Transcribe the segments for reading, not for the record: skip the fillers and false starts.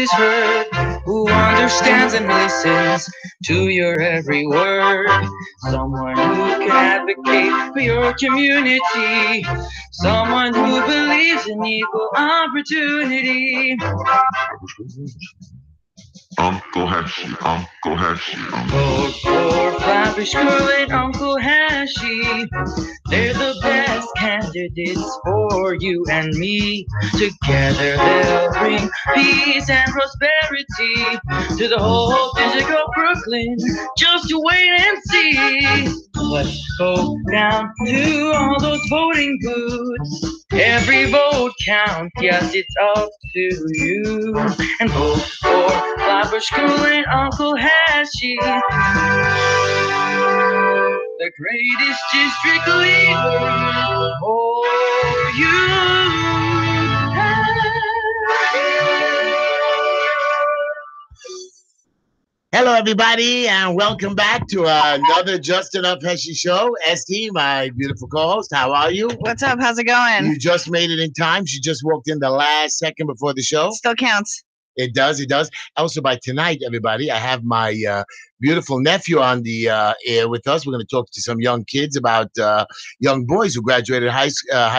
is heard, who understands and listens to your every word. Someone who can advocate for your community. Someone who believes in equal opportunity. Uncle Heshy, Uncle Heshy. Poor Flappish Girl and Uncle Heshy. They're the best candidates for you and me. Together they'll bring peace and prosperity to the whole district of Brooklyn. Just you wait and see. Let's go down to all those voting booths. Every vote counts, yes, it's up to you. And vote for Flappish Girl and Uncle Heshy. The greatest district leader for you. Hello, everybody, and welcome back to another Just Enough Heshy Show. Esty, my beautiful co-host, how are you? What's up? How's it going? You just made it in time. She just walked in the last second before the show. Still counts. It does, it does. Also, by tonight, everybody, I have my beautiful nephew on the air with us. We're going to talk to some young kids about young boys who graduated high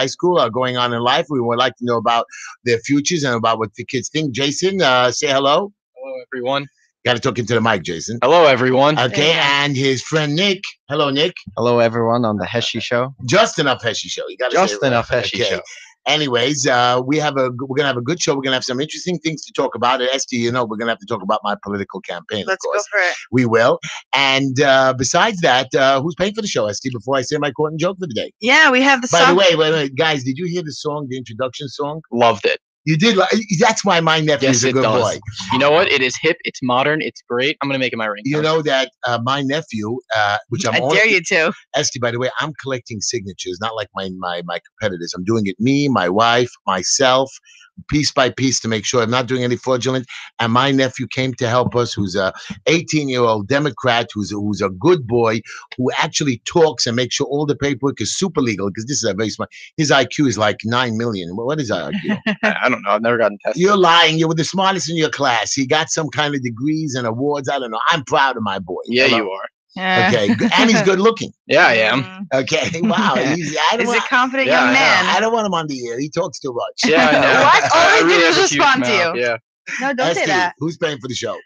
school, are going on in life. We would like to know about their futures and about what the kids think. Jason, say hello. Hello, everyone. Got to talk into the mic, Jason. Hello, everyone. Okay, and his friend Nick. Hello, Nick. Hello, everyone on the Heshy Show. Just Enough Heshy Show. You got to Just Enough Heshy Show. Anyways, we're gonna have a good show. We're gonna have some interesting things to talk about. At ST, you know, we're gonna have to talk about my political campaign. Let's of course. go for it. We will. And besides that, who's paying for the show, ST? Before I say my court and joke for the day. Yeah, we have the By song. the way, wait, guys, did you hear the song, the introduction song? Loved it. You did. That's why my nephew Yes, is a it good does. boy. You know what? It is hip. It's modern. It's great. I'm gonna make it my ringtone. You know that my nephew, which I'm I only, dare you to. Esty, by the way, I'm collecting signatures, not like my competitors. I'm doing it me, my wife, myself, piece by piece to make sure I'm not doing any fraudulent. And my nephew came to help us, who's a 18-year-old Democrat, who's a good boy, who actually talks and makes sure all the paperwork is super legal, because this is a very smart. His IQ is like 9 million. What is that IQ? I don't know. I've never gotten tested. You're lying. You were the smartest in your class. He got some kind of degrees and awards. I don't know. I'm proud of my boy. Yeah, you are. Okay, and he's good looking. Yeah, I am. Okay, wow. He's a confident young I man. I don't want him on the air. He talks too much. Yeah, I know. What? All I really did have was a huge respond to mouth, you. Yeah. No, don't say ST, that. who's paying for the show?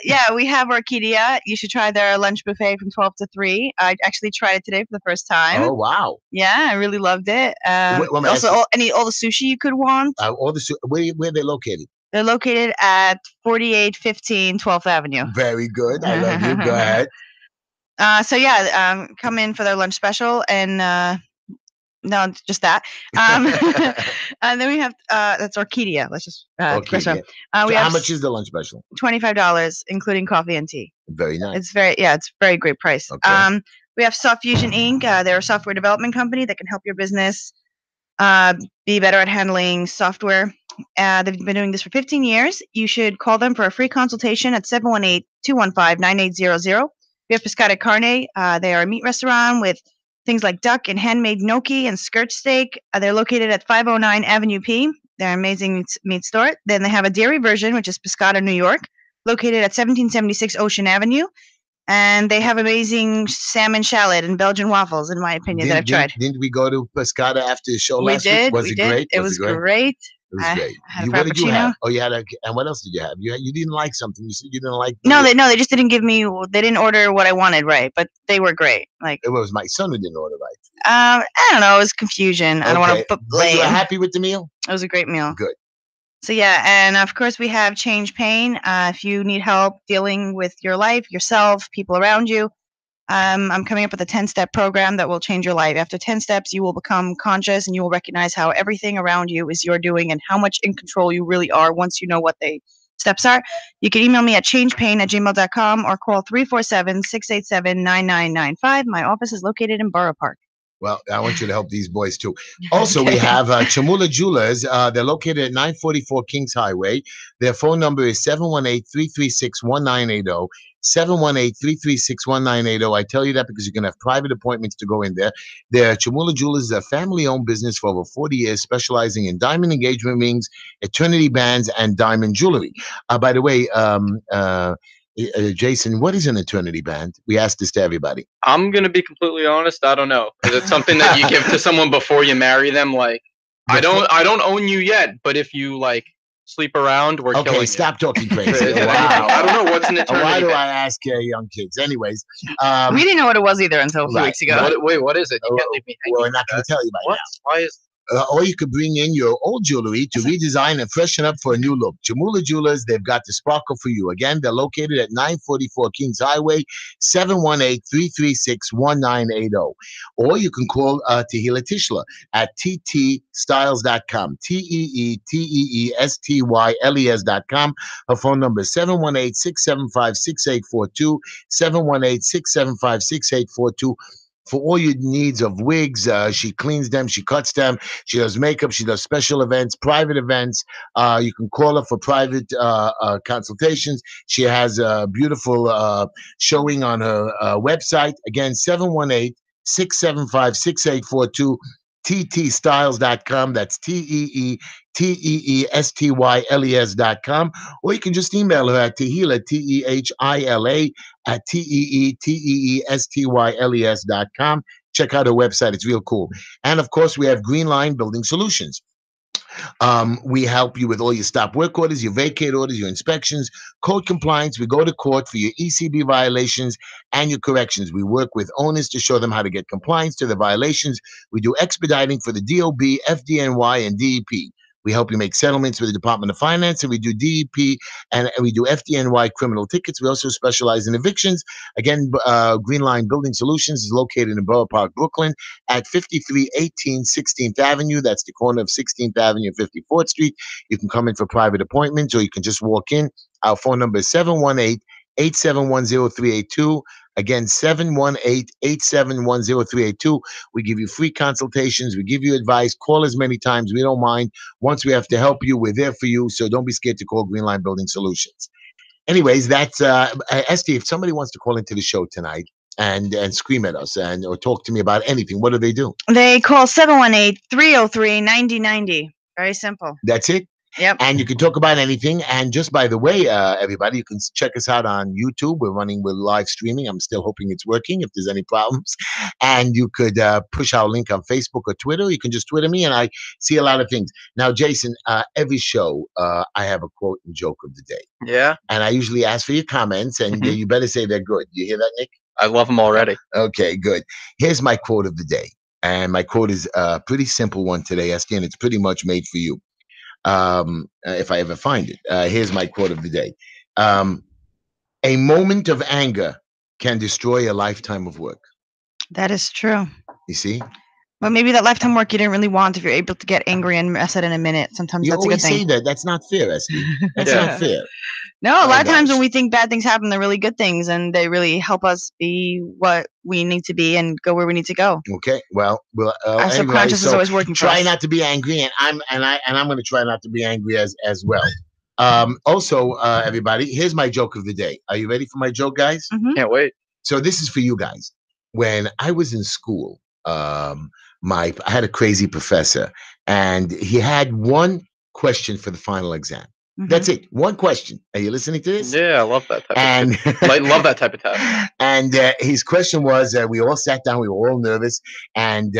Yeah, we have Orchidia. You should try their lunch buffet from 12 to 3. I actually tried it today for the first time. Oh, wow. Yeah, I really loved it. What Also, all the sushi you could want. Where are they located? They're located at 4815 12th Avenue. Very good. I love you. Go ahead. So yeah, come in for their lunch special, and no, just that. And then we have that's Orchidia. Let's just Okay. yeah. We So how have much is the lunch special? $25, including coffee and tea. Very nice. It's very great price. Okay. We have Soft Fusion Inc. They're a software development company that can help your business be better at handling software. They've been doing this for 15 years. You should call them for a free consultation at 718-215-9800. We have Pescata Carne. They are a meat restaurant with things like duck and handmade gnocchi and skirt steak. They're located at 509 Avenue P. They're an amazing meat store. Then they have a dairy version, which is Pescata New York, located at 1776 Ocean Avenue. And they have amazing salmon shallot and Belgian waffles, in my opinion, that I've tried. Didn't we go to Pescata after the show We last did. week? Was we it did. great? It was great. It was great. I had a What did you Frappuccino. have? Oh, you had and what else did you have? You didn't like something. You said you didn't like. No, they just didn't give me. They didn't order what I wanted, right? But they were great. Like It was my son who didn't order right. I don't know. It was confusion. I don't want to put But you blame. were happy with the meal? It was a great meal. Good. So yeah, and of course we have Change Pain. If you need help dealing with your life, yourself, people around you, I'm coming up with a 10-step program that will change your life. After 10 steps, you will become conscious and you will recognize how everything around you is your doing and how much in control you really are once you know what the steps are. You can email me at changepain@gmail.com or call 347-687-9995. My office is located in Borough Park. Well, I want you to help these boys too. Also, we have Chamula Jewelers. They're located at 944 Kings Highway. Their phone number is 718-336-1980. 718-336-1980. I tell you that because you can have private appointments to go in there. Their Chamula Jewelers is a family-owned business for over 40 years, specializing in diamond engagement rings, eternity bands, and diamond jewelry. By the way, Jason, what is an eternity band? We asked this to everybody. I'm gonna be completely honest. I don't know. Is it something that you give to someone before you marry them? Like, I don't own you yet, but if you like sleep around, we're killing Okay, you. stop talking crazy. Wow. I don't know what's an eternity. Why do band. I ask young kids? Anyways, we didn't know what it was either until a few weeks ago. Wait, what is it? You can't leave me hanging. Well, we're not going to tell you right What? now. Why is? Or you could bring in your old jewelry to redesign and freshen up for a new look. Chamula Jewelers, they've got the sparkle for you. Again, they're located at 944 Kings Highway, 718-336-1980. Or you can call Tehila Tishla at ttstyles.com, TEETEESTYLES.com. Her phone number is 718-675-6842, 718-675-6842. For all your needs of wigs, she cleans them, she cuts them, she does makeup, she does special events, private events. You can call her for private consultations. She has a beautiful showing on her website. Again, 718-675-6842. ttstyles.com. That's TEETEESTYLES.com. Or you can just email her at Tehila, TEHILA, at TEETEESTYLES.com. Check out her website. It's real cool. And of course, we have Green Line Building Solutions. We help you with all your stop work orders, your vacate orders, your inspections, code compliance. We go to court for your ECB violations and your corrections. We work with owners to show them how to get compliance to the violations. We do expediting for the DOB, FDNY, and DEP. We help you make settlements with the Department of Finance, and we do DEP and we do FDNY criminal tickets. We also specialize in evictions. Again, Green Line Building Solutions is located in Borough Park, Brooklyn at 5318 16th Avenue. That's the corner of 16th Avenue and 54th Street. You can come in for private appointments or you can just walk in. Our phone number is 718-871-0382. Again, 718-871-0382. We give you free consultations. We give you advice. Call as many times. We don't mind. Once we have to help you, we're there for you. So don't be scared to call Green Line Building Solutions. Anyways, that's Esty, if somebody wants to call into the show tonight and scream at us or talk to me about anything, what do they do? They call 718-303-9090. Very simple. That's it? Yep. And you can talk about anything. And just by the way, everybody, you can check us out on YouTube. We're live streaming. I'm still hoping it's working if there's any problems. And you could push our link on Facebook or Twitter. You can just Twitter me, and I see a lot of things. Now, Jason, every show, I have a quote and joke of the day. Yeah. And I usually ask for your comments, and you better say they're good. You hear that, Nick? I love them already. Okay, good. Here's my quote of the day. And my quote is a pretty simple one today, Esty, and it's pretty much made for you. If I ever find it. Here's my quote of the day. A moment of anger can destroy a lifetime of work. That is true. You see? But maybe that lifetime work you didn't really want if you're able to get angry and mess it in a minute. Sometimes You that's a good always say thing. that. That's not fair, Esty. That's not fair. No, a lot of times gosh. when we think bad things happen, they're really good things, and they really help us be what we need to be and go where we need to go. Okay. Well, Our anyway, subconscious is always working for try us. not to be angry, and I'm going to try not to be angry as well. Also, everybody, here's my joke of the day. Are you ready for my joke, guys? Mhm. Can't wait. So this is for you guys. When I was in school, I had a crazy professor, and he had one question for the final exam. Mhm. That's it. One question. Are you listening to this? Yeah, I love that type And of love that type of test. And his question was, we all sat down, we were all nervous, and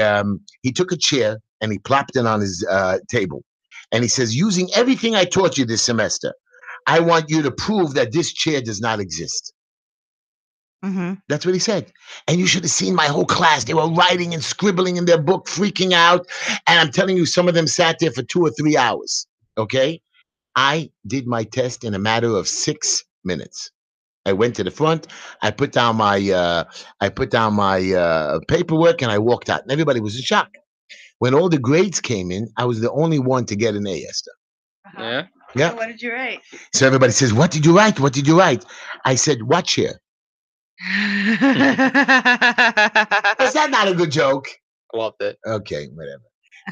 he took a chair and he plopped it on his table. And he says, using everything I taught you this semester, I want you to prove that this chair does not exist. Mm-hmm. That's what he said. And you should have seen my whole class. They were writing and scribbling in their book, freaking out. And I'm telling you, some of them sat there for 2 or 3 hours. Okay? I did my test in a matter of 6 minutes. I went to the front. I put down my paperwork, and I walked out. And everybody was in shock. When all the grades came in, I was the only one to get an A, Esther. Yeah. Yeah. So what did you write? So everybody says, "What did you write? What did you write?" I said, "What chair?" Was that not a good joke? Loved it. Okay, whatever.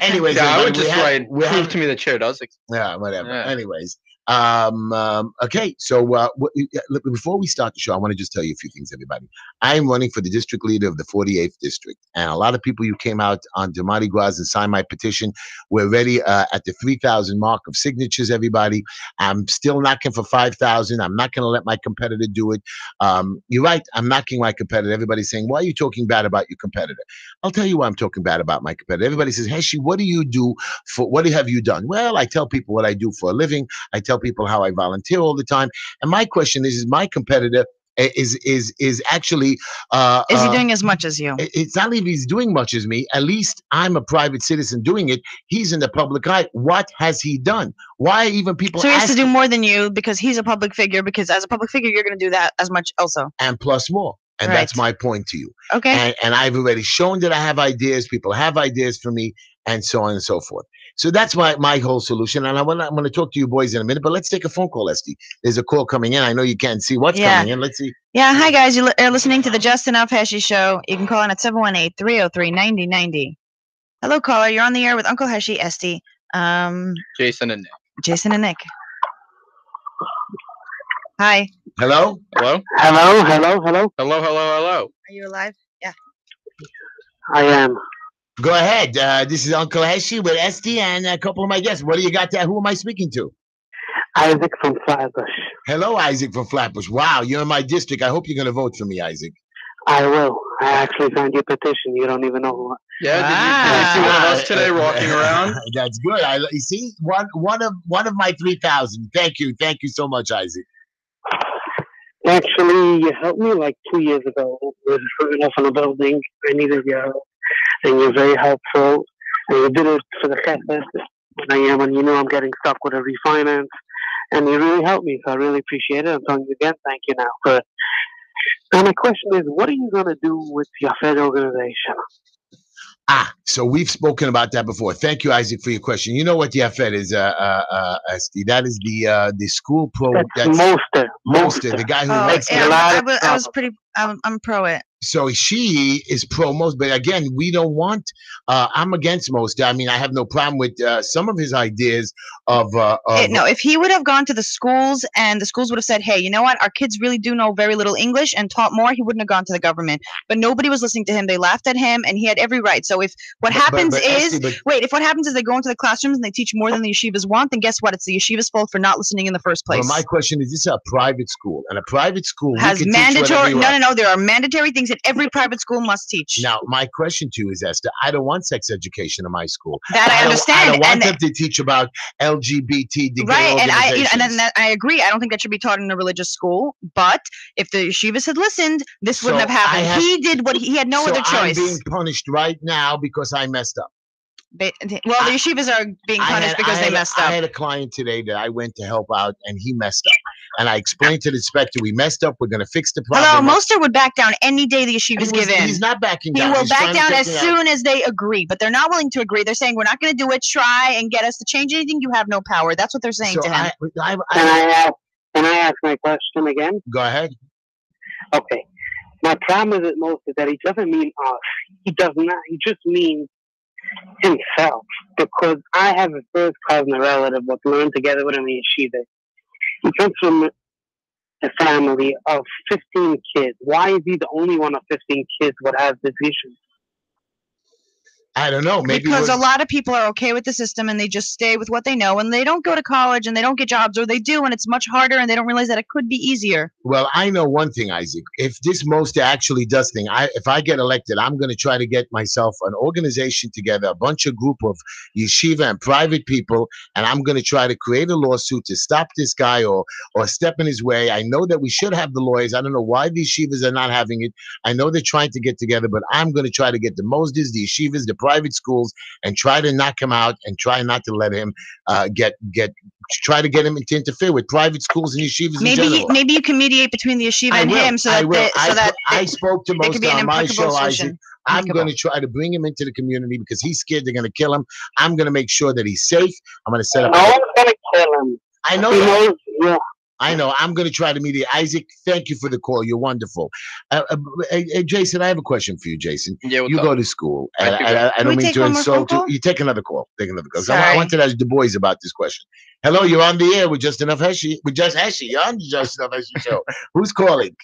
Anyways, Yeah, I would everybody, just write, prove to me the chair does exist. yeah, whatever. Yeah. Anyways, okay. So look, before we start the show, I want to just tell you a few things, everybody. I am running for the district leader of the 48th district, and a lot of people you came out on Mardi Gras and signed my petition. We're ready at the 3,000 mark of signatures. Everybody, I'm still knocking for 5,000. I'm not going to let my competitor do it. You're right. I'm knocking my competitor. Everybody's saying, "Why are you talking bad about your competitor?" I'll tell you why I'm talking bad about my competitor. Everybody says, "Heshy, what do you do for? What have you done?" Well, I tell people what I do for a living. I tell people how I volunteer all the time. And my question is my competitor is actually Is he doing as much as you? it's not even he's doing much as me. At least I'm a private citizen doing it. He's in the public eye. What has he done? Why even people So he has to ask do more than you because he's a public figure. Because as a public figure, you're going to do that as much also. and plus more. And Right. that's my point to you. Okay. And I've already shown that I have ideas. People have ideas for me, and so on and so forth. So that's my whole solution. And I'm going to talk to you boys in a minute, but let's take a phone call, Esty. There's a call coming in. I know you can't see what's Yeah. coming in. Let's see. Yeah. Hi, guys. You're listening to the Just Enough Heshy Show. You can call in at 718-303-9090. Hello, caller. You're on the air with Uncle Heshy, Esty, Jason and Nick. Jason and Nick. Hi. Hello? Hello? Hello, hello, hello. Hello, hello, hello. Are you alive? Yeah. I am. Go ahead. This is Uncle Heshy with Esty and a couple of my guests. What do you got there? Who am I speaking to? Isaac from Flatbush. Hello, Isaac from Flatbush. Wow, you're in my district. I hope you're going to vote for me, Isaac. I will. I actually signed your petition. You don't even know who. Yeah, did you see one of us today walking around? That's good. You see, one of my 3,000. Thank you so much, Isaac. Actually, you helped me like 2 years ago with hurting off on a building. I needed your help, and you're very helpful. And you did it for the chesed. And you know I'm getting stuck with a refinance, and you really helped me. So I really appreciate it. I'm telling you again, thank you now. And my question is, what are you going to do with your Fed organization? So we've spoken about that before. Thank you, Isaac, for your question. You know what the Yafet is, Esty? That is the school pro. That's Moster. The guy who Oh, likes yeah, to. I was pretty. I'm pro it. So she is pro most, but again, we don't want. I'm against most. I mean, I have no problem with some of his ideas of. No, if he would have gone to the schools and the schools would have said, "Hey, you know what? Our kids really do know very little English," and taught more, he wouldn't have gone to the government. But nobody was listening to him. They laughed at him, and he had every right. So if what happens is, if what happens is they go into the classrooms and they teach more than the yeshivas want, then guess what? It's the yeshiva's fault for not listening in the first place. But my question is: this is a private school, and a private school has mandatory. No. There are mandatory things that every private school must teach. Now, my question to you is, Esther, I don't want sex education in my school. That I understand. I don't want them to teach about LGBT. Right, and I agree. I don't think that should be taught in a religious school. But if the yeshivas had listened, this wouldn't have happened. He did what he had no other choice. I'm being punished right now because I messed up. Well, the yeshivas are being punished because they messed up. I had a client today that I went to help out, and he messed up. And I explained to the inspector, we messed up. We're going to fix the problem. Hello, Moster would back down any day the yeshivas give in. He's not backing down. He will back down as soon as they agree. But they're not willing to agree. They're saying, we're not going to do it. Try and get us to change anything. You have no power. That's what they're saying to him. Can I ask my question again? Go ahead. Okay. My problem is most is that he doesn't mean us. He does not. He just means himself, because I have a first cousin, a relative, that learned together with him in yeshiva. He comes from a family of 15 kids. Why is he the only one of 15 kids that has this issue? I don't know. Maybe because a lot of people are okay with the system and they just stay with what they know, and they don't go to college and they don't get jobs, or they do and it's much harder and they don't realize that it could be easier. Well, I know one thing, Isaac. If this Moster actually does thing, if I get elected, I'm going to try to get myself an organization together, a bunch of group of yeshiva and private people, and I'm going to try to create a lawsuit to stop this guy or step in his way. I know that we should have the lawyers. I don't know why the yeshivas are not having it. I know they're trying to get together, but I'm going to try to get the Mosders, the yeshivas, the private schools, and try to knock him out and try not to let him try to get him to interfere with private schools and yeshivas in general. Maybe you can mediate between the yeshiva and him I spoke to most on my show, Isaac. I'm going to try to bring him into the community because he's scared they're going to kill him. I'm going to make sure that he's safe. I'm going to set up. No one's going to kill him. I know. He knows, yeah. I know. I'm going to try to mediate. Isaac, thank you for the call. You're wonderful. Hey, Jason, I have a question for you, Jason. Yeah, what's You up? go to school. I And do I, go. I, I Can we don't mean take to one more phone insult you. call? You take another call. Take another call. 'Cause I Sorry. wanted to ask the boys about this question. Hello, you're on the air with Just Enough Heshy. With Just Heshy. You're on the Just Enough Heshy show. Who's calling?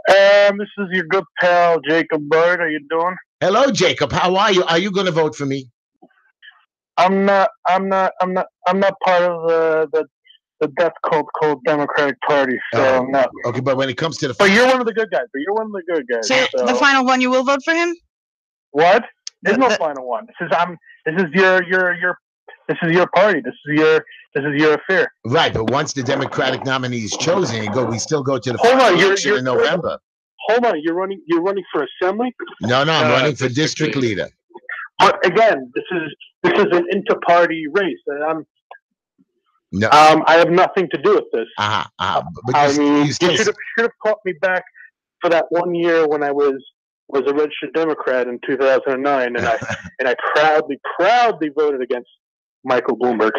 This is your good pal Jacob Bird. How you doing? Hello, Jacob. How are you? Are you going to vote for me? I'm not part of the death cult called Democratic Party, so I'm not. Okay, but when it comes to the But you're one of the good guys. So the final one, you will vote for him? What? There's no The- final one. This is your party. This is your affair. right, but once the Democratic nominee is chosen, we still go to the Hold on, final you're- election you're- in November. Hold on, you're running for assembly. No, I'm running for district district leader. But again, this is an inter-party race, and No. I have nothing to do with this. But I you, mean, you still. you should have caught me back for that one year when I was a registered Democrat in 2009, and I proudly voted against Michael Bloomberg.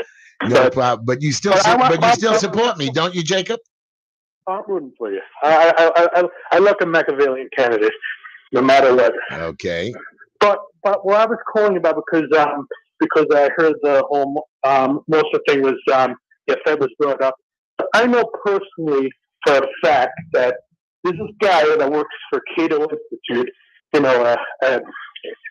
No problem. But you still, support me, don't you, Jacob? I'm rooting for you. I like a Machiavellian candidate, no matter what. Okay. But what I was calling about because I heard the whole most of the thing was Fed was brought up. I know personally for a fact that there's this guy that works for Cato Institute,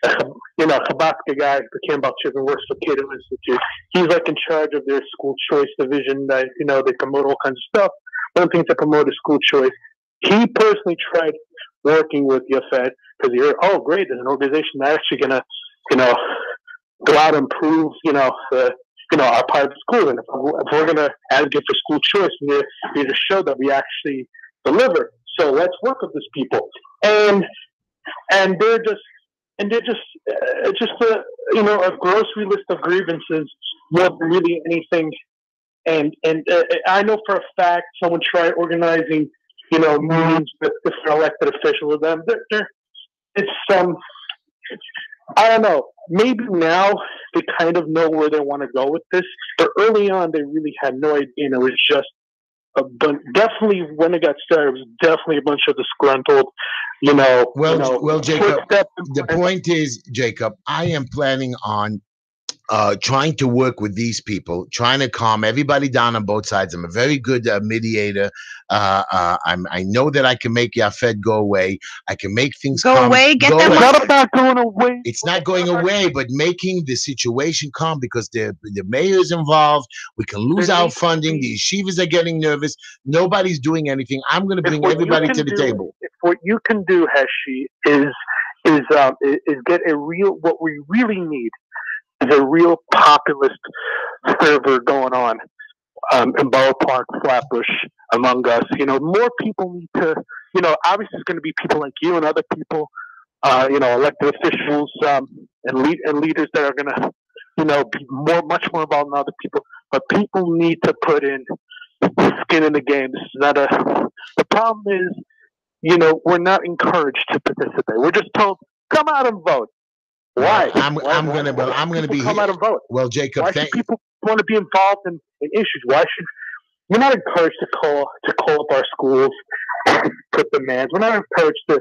Sabatka guy became about chip and works for Cato Institute. He's like in charge of their school choice division. That they promote all kinds of stuff. One thing to promote is school choice. He personally tried working with Fed because he heard, oh great, there's an organization that's actually gonna go out and improve our private school, and if we're gonna advocate for school choice, we need to show that we actually deliver. So let's work with these people, and they're just a grocery list of grievances more than really anything. And I know for a fact someone tried organizing meetings with different elected officials. With them, I don't know. Maybe now they kind of know where they want to go with this, but early on they really had no idea. And it was just definitely when it got started, it was definitely a bunch of disgruntled, Well, Jacob. The point is, Jacob, I am planning on trying to work with these people, trying to calm everybody down on both sides. I'm a very good mediator. I know that I can make Fed go away. I can make things Go calm. away. Get Go them. away. It's not about going away. It's not going away, but making the situation calm because the mayor's involved. We can lose our funding. The yeshivas are getting nervous. Nobody's doing anything. I'm going to bring everybody to the table. If what you can do, Heshy, is get a real. What we really need is a real populist fervor going on in Borough Park, Flatbush, among us. More people need to. Obviously, it's going to be people like you and other people. Elected officials and leaders that are going to, be much more involved than other people. But people need to put in skin in the game. This is not the problem is, we're not encouraged to participate. We're just told, come out and vote. Why? I'm gonna be come out and vote. Well, Jacob, why should people want to be involved in issues? Why should we're not encouraged to call up our schools, and put demands. We're not encouraged to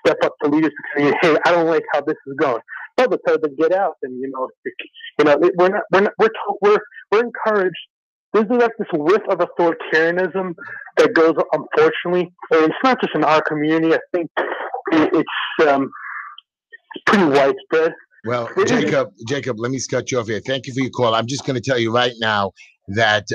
step up to leaders and say, "Hey, I don't like how this is going." No, but tell them to get out, and we're encouraged. This is like this whiff of authoritarianism that goes, unfortunately, and it's not just in our community. I think it's pretty widespread. Well, Jacob, let me cut you off here. Thank you for your call. I'm just going to tell you right now that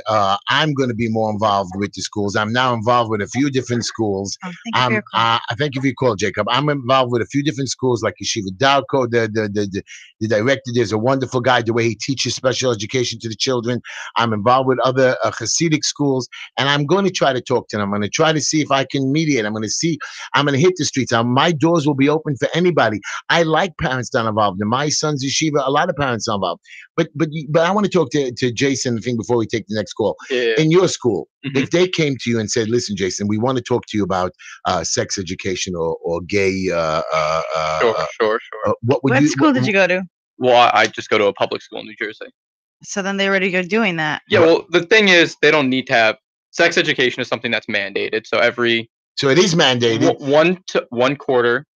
I'm going to be more involved with the schools. I'm now involved with a few different schools. Oh, thank you for your call. Thank you for your call, Jacob. I'm involved with a few different schools like Yeshiva Dalko, the director. There's a wonderful guy, the way he teaches special education to the children. I'm involved with other Hasidic schools, and I'm going to try to talk to them. I'm going to try to see if I can mediate. I'm going to hit the streets. My doors will be open for anybody. I like parents that are involved. In my son's yeshiva, a lot of parents are involved. But I want to talk to Jason, I think, before we take the next call. Yeah. In your school, Mhm. if they came to you and said, "Listen, Jason, we want to talk to you about sex education or gay," Sure. What school did you go to? Well, I just go to a public school in New Jersey. So then they already are doing that. Yeah, well, the thing is, they don't need to have sex education is something that's mandated. So every So it is mandated. one quarter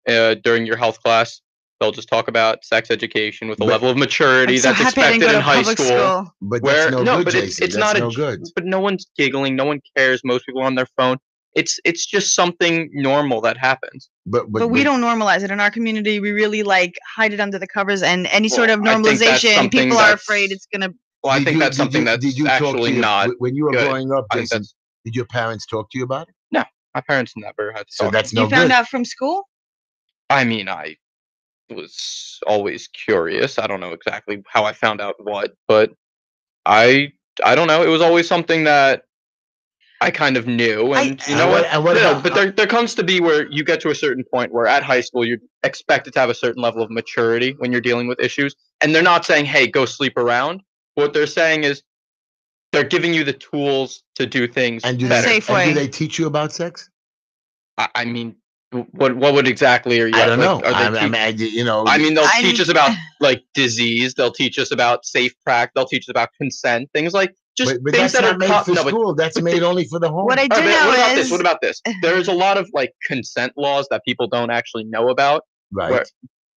during your health class, they'll just talk about sex education with a level of maturity I'm so that's happy I didn't expected go in to high public school. But Where that's no no, good, but Jason. it's That's not no good. But no one's giggling, no one cares. Most people are on their phone. It's just something normal that happens. But But we don't normalize it in our community. We really like hide it under the covers, and any sort of I think that's normalization, something people are that's- afraid it's gonna. Well, I think that's something did that's you talk to actually your, not when you were good. growing up, I think Jason? that's Did your parents talk to you about it? no. My parents never had to So talk. that's You no found good. out from school? I mean, I was always curious. I don't know exactly how I found out what, but I don't know. It was always something that I kind of knew, and you know what? And what No, about? but there comes to be where you get to a certain point where at high school you're expected to have a certain level of maturity when you're dealing with issues, and they're not saying, "Hey, go sleep around." What they're saying is they're giving you the tools to do things And do better. they, Safe and do way. they teach you about sex? I mean, what would exactly are you? I don't like, know. Are they I mean, they'll teach us about like disease. They'll teach us about safe practice. They'll teach us about consent. Things like just but things that's that not are made for no, but school. That's made only for the home. What I do All right, know what about is this? What about this? There's a lot of like consent laws that people don't actually know about. Right. Where,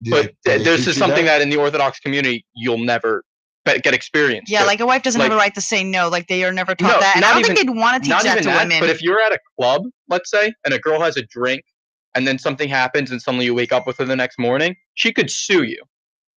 Do but they this teach is you something that? that in the Orthodox community you'll never get experience. yeah, with. like a wife doesn't have a Like- right to say no. Like they are never taught No, that, and I not don't think even- they'd want to teach Not that even to that, women. but if you're at a club, let's say, and a girl has a drink, and then something happens, and suddenly you wake up with her the next morning, she could sue you.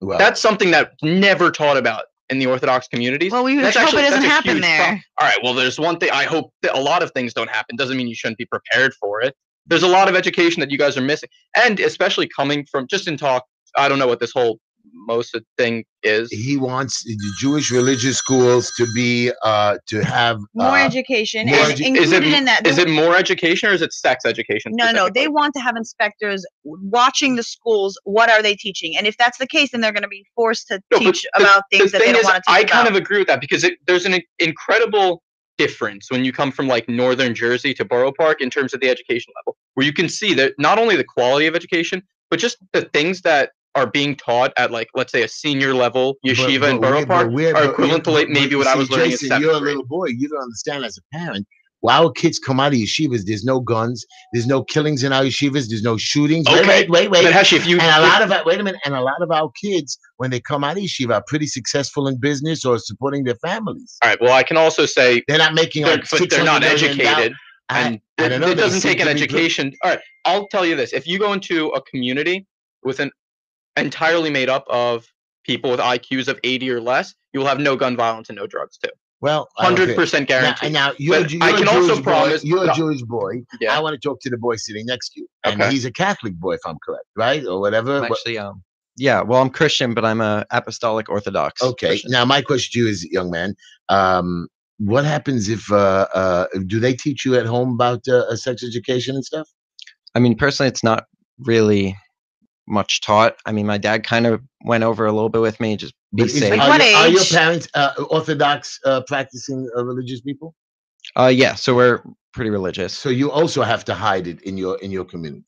Well, That's something that never taught about in the Orthodox communities. Well, we That's hope it actually- doesn't that's a happen huge there. problem. All right, well, there's one thing. I hope that a lot of things don't happen. Doesn't mean you shouldn't be prepared for it. There's a lot of education that you guys are missing, and especially coming from just in talk. I don't know what this whole MOSA thing is. he wants the Jewish religious schools to be to have More education, more and edu- included in that, Is it more education or is it sex education? no, they specifically? want to have inspectors watching the schools. What are they teaching? And if that's the case, then they're going to be forced to No, but teach about things that they thing don't is, want to teach I about. kind of agree with that because there's an incredible difference when you come from like northern Jersey to Borough Park in terms of the education level, where you can see that not only the quality of education, but just the things that are being taught at like let's say a senior level yeshiva in Borough Park are equivalent to like maybe what I was learning in Jason, seventh you're a grade. little boy. You don't understand as a parent. While our kids come out of yeshivas, there's no guns, there's no killings in our yeshivas, there's no shootings. Okay. Wait. But Heshy, if you And a lot of wait a minute, and a lot of our kids, when they come out of yeshiva, are pretty successful in business or supporting their families. all right, well, I can also say They're not making like but they're not $600 million. educated. And I don't know, it they doesn't seem take an to be education. All right, I'll tell you this: if you go into a community with an entirely made up of people with IQs of 80 or less, you will have no gun violence and no drugs too. Well, I don't think- 100% guaranteed. Now you're, But you're I a can Jewish also boy. promise. You're a no, Jewish boy. Yeah. I want to talk to the boy sitting next to you, and Okay. he's a Catholic boy, if I'm correct, right, or whatever. I'm actually, yeah. Well, I'm Christian, but I'm a apostolic Orthodox. Okay. Christian. Now, my question to you is, young man, what happens if do they teach you at home about sex education and stuff? I mean, personally, it's not really much taught. I mean, my dad kind of went over a little bit with me, just be But safe. Like what are your age? parents Orthodox practicing religious people? Yeah, so we're pretty religious. So you also have to hide it in your community.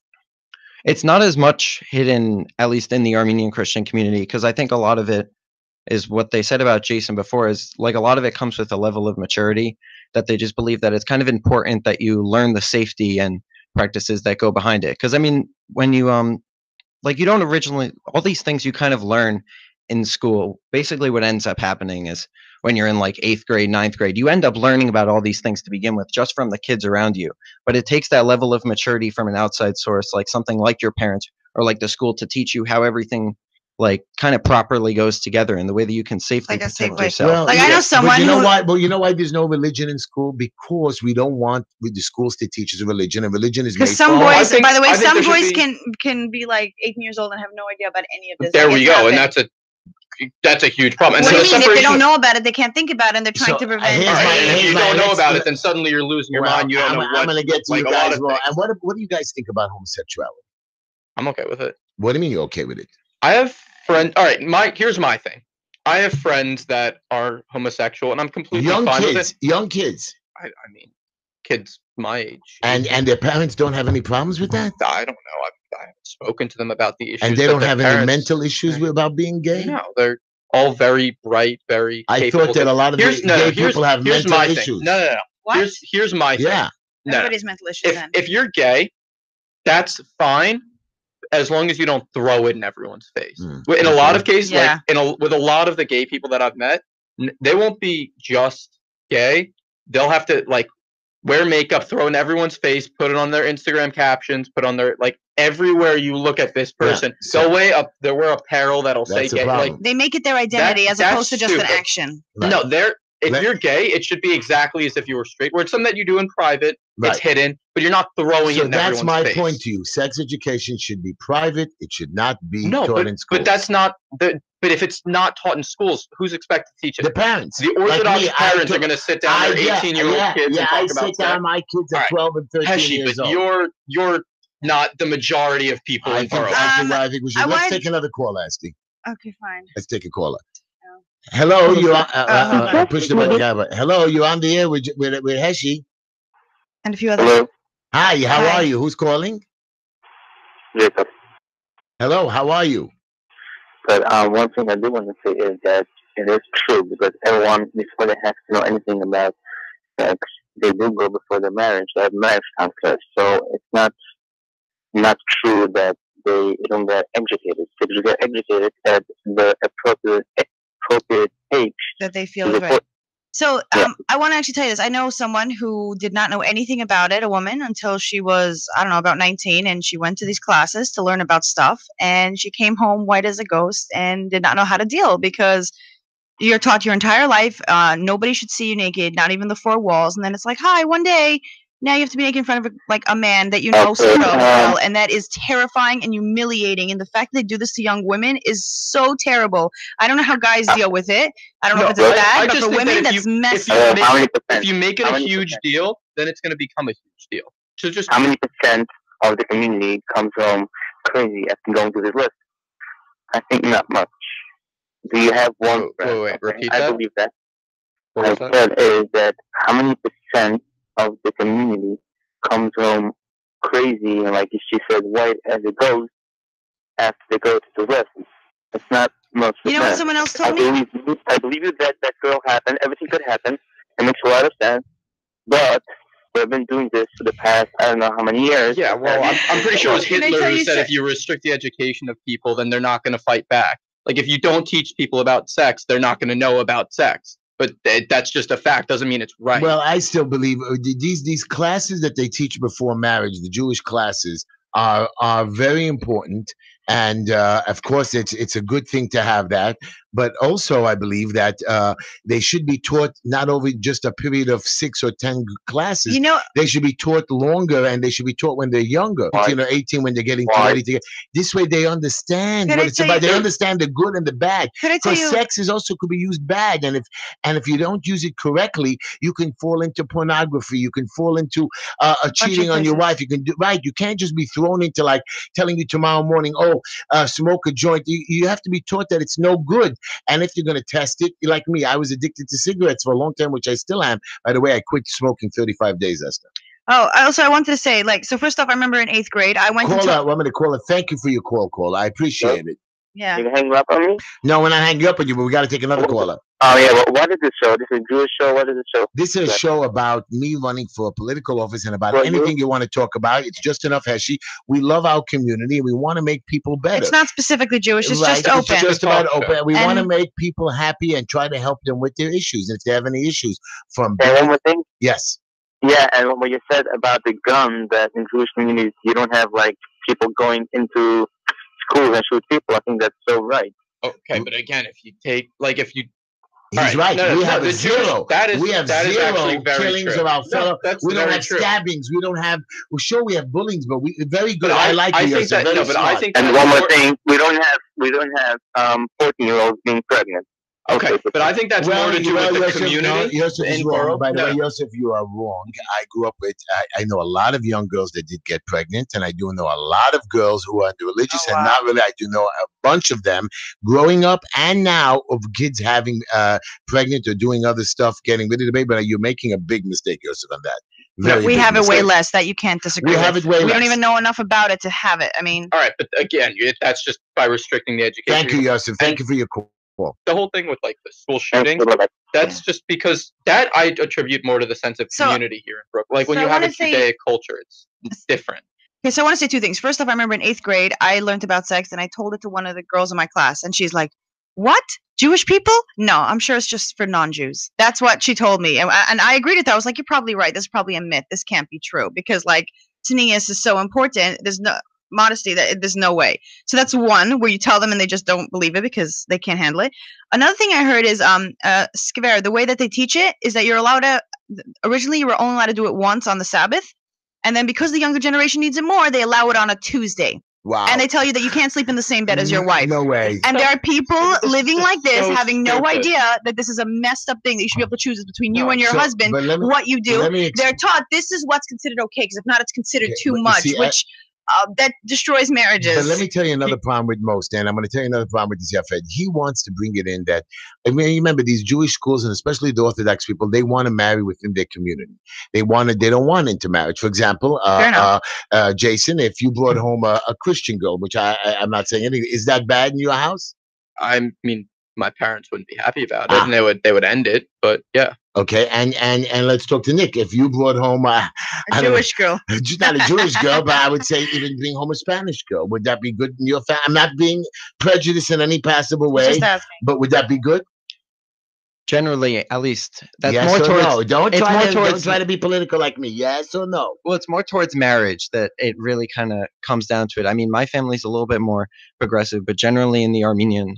It's not as much hidden, at least in the Armenian Christian community, because I think a lot of it is what they said about Jason before is like a lot of it comes with a level of maturity that they just believe that it's kind of important that you learn the safety and practices that go behind it. Because I mean, when you like you don't originally all these things you kind of learn in school. Basically, what ends up happening is when you're in like 8th grade, 9th grade, you end up learning about all these things to begin with just from the kids around you. But it takes that level of maturity from an outside source, like something like your parents or like the school, to teach you how everything like kind of properly goes together and the way that you can safely Like a safe protect way. yourself. Like, I know but someone you know who- why? Well, you know why there's no religion in school? Because we don't want the schools to teach us a religion, and religion is made Because some for all. boys, by the way, I think some there should boys be- can be like 18 years old and have no idea about any of this. There Like, we it's go, and happened. that's a huge problem. And What do so you the mean? If they separation- don't know about it, they can't think about it, and they're trying So, to prevent. here's All right, my- and if here's you my- don't know let's- about it, then suddenly you're losing your mind. You don't know what. I'm gonna get to like you a lot guys. of Well, things. and what do you guys think about homosexuality? I'm okay with it. What do you mean you're okay with it? I have friends. All right, here's my thing. I have friends that are homosexual, and I'm completely Young fine with kids, it. young kids, I mean, kids my age. and their parents don't have any problems with that, I don't know. I haven't spoken to them about the issues. and they that don't their have any parents- mental issues about being gay. No, they're all very bright, very. I capable thought that a lot of Here's- the no, gay here's- people have here's mental my thing. issues. No. What? Here's my thing. Yeah. No. Everybody's mental issues then. If you're gay, that's fine, as long as you don't throw it in everyone's face. In a lot of cases, Yeah. with a lot of the gay people that I've met, they won't be just gay. They'll have to wear makeup, throw it in everyone's face, put it on their Instagram captions, put on their everywhere you look at this person, they'll wear apparel that'll say That's a gay. problem. They make it their identity as that's opposed to just an stupid. action. Right. No, if you're gay, it should be exactly as if you were straight. Where it's something that you do in private, Right. it's hidden, but you're not throwing it in that's everyone's my face. point to you. Sex education should be private. It should not be No, taught in schools. but that's not the. But if it's not taught in schools, who's expected to teach it? The parents. The Orthodox parents are going to sit down their 18-year-old kids and talk about I sit down my kids at 12 and 13 Heshy, years but old. you're not the majority of people in Borough. I think we should. Let's take another call, Asti. Okay, fine. Let's take a caller. Hello, you are. Push the button. Hello, you're on the air with Heshy. And a few other. Hello. Hi, how are you? Who's calling? Jacob. Hello, how are you? But one thing I do want to say is that it is true, because everyone, before they have to know anything about sex, they do go before the marriage. They have marriage counselors. So it's not true that they don't get educated. Because you get educated at the appropriate age that they feel is right. So I want to actually tell you this. I know someone who did not know anything about it, a woman, until she was, I don't know, about 19, and she went to these classes to learn about stuff, and she came home white as a ghost and did not know how to deal, because you're taught your entire life, nobody should see you naked, not even the four walls, and then it's like, hi, one day, now you have to be naked in front of a man that you know so well, and that is terrifying and humiliating, and the fact that they do this to young women is so terrible. I don't know how guys deal with it. I don't know if it's bad, but for women, that's messy. If you make it a huge deal, then it's going to become a huge deal. So just how many percent of the community comes home crazy after going through this list? I think not much. Do you have one? Wait, repeat I that. believe that. What I said is that how many percent of the community comes home crazy and, like she said, white as a ghost after they go to the list? It's not most. You know what someone else told me? I believe that girl happened. Everything could happen. It makes a lot of sense. But we've been doing this for the past, I don't know how many years. Yeah, well, I'm pretty sure it was Hitler who said if you restrict the education of people, then they're not going to fight back. Like, if you don't teach people about sex, they're not going to know about sex. But that's just a fact. Doesn't mean it's right. Well, I still believe these classes that they teach before marriage, the Jewish classes, are very important. And of course, it's a good thing to have that. But also, I believe that they should be taught not over just a period of 6 or 10 classes. You know, they should be taught longer, and they should be taught when they're younger, 18 or 18, when they're getting ready to get. This way, they understand what it's about. They understand the good and the bad. Because sex is also could be used bad, and if you don't use it correctly, you can fall into pornography. You can fall into cheating on your wife. You can do right. You can't just be thrown into like telling you tomorrow morning, smoke a joint. You have to be taught that it's no good. And if you're going to test it, like me, I was addicted to cigarettes for a long time, which I still am. By the way, I quit smoking 35 days, Esther. Oh, also, I wanted to say, so first off, I remember in 8th grade, I went to... I'm going to call it. Thank you for your call. I appreciate it. Yeah. You hang up on me? No, we're not hanging up on you, but we got to take another caller. Oh, yeah. Well, what is this show? This is a Jewish show? What is the show? This is a show about me running for a political office and about anything you want to talk about. It's Just Enough Heshy. We love our community and we want to make people better. It's not specifically Jewish. It's just open. It's just about open. We want to make people happy and try to help them with their issues. And if they have any issues from... And one more thing? Yes. Yeah, and what you said about the gun, that in Jewish communities, you don't have, people going into schools and shoot people. I think that's so right. Okay, but again, if you take, He's right. We have zero. We have zero killings of our fellow. We don't have stabbings. We don't have. Well, sure, we have bullies, but we very good. I like you. I think that. No, but I think. And one more thing, we don't have 14-year-olds being pregnant. Okay, but I think that's more to do with the community. Yosef is wrong. By the way, Yosef, you are wrong. I grew up with, I know a lot of young girls that did get pregnant, and I do know a lot of girls who are religious and not really. I do know a bunch of them growing up and now of kids having pregnant or doing other stuff, getting rid of the baby. But you're making a big mistake, Yosef, on that. We have it way less. That you can't disagree. We have it way less. We don't even know enough about it to have it. I mean, all right, but again, that's just by restricting the education. Thank you, Yosef. Thank you for your call. Paul. The whole thing with like the school shooting, that's just because that I attribute more to the sense of community here in Brooklyn. Like when so you I have a wanna say- Judaic culture, it's different. Okay, so I want to say two things. First off, I remember in 8th grade, I learned about sex, and I told it to one of the girls in my class, and she's like, "What? Jewish people? No, I'm sure it's just for non-Jews." That's what she told me, and I agreed with that. I was like, "You're probably right. This is probably a myth. This can't be true because like tznius is so important. There's no modesty that there's no way." So that's one where you tell them and they just don't believe it because they can't handle it. Another thing I heard is skver. The way that they teach it is that you're allowed to. Originally, you were only allowed to do it once on the Sabbath. And then because the younger generation needs it more, they allow it on a Tuesday. Wow. And they tell you that you can't sleep in the same bed as your wife. No way. And there are people living like this, so having no stupid. idea that this is a messed up thing, that you should be able to choose between you and your So, husband but let me- what you do. let me ex- They're taught this is what's considered okay, because if not, it's considered Okay, too but you much, see, which that destroys marriages. But let me tell you another problem with most, and I'm going to tell you another problem with this Yafed. He wants to bring it in that, I mean, you remember these Jewish schools, and especially the Orthodox people, they want to marry within their community. They don't want intermarriage. For example, Jason, if you brought home a Christian girl, which I'm not saying anything, is that bad in your house? I mean, my parents wouldn't be happy about it, and they would end it. But yeah. Okay, and let's talk to Nick. If you brought home a Jewish girl, not a Jewish girl, but I would say even bring home a Spanish girl, would that be good in your family? I'm not being prejudiced in any passable way, just asking. but would that be good? Generally, at least that's Yes more or towards. no? Don't it's more don't towards. try to be political like me. Yes or no? Well, it's more towards marriage that it really kind of comes down to it. I mean, my family's a little bit more progressive, but generally in the Armenian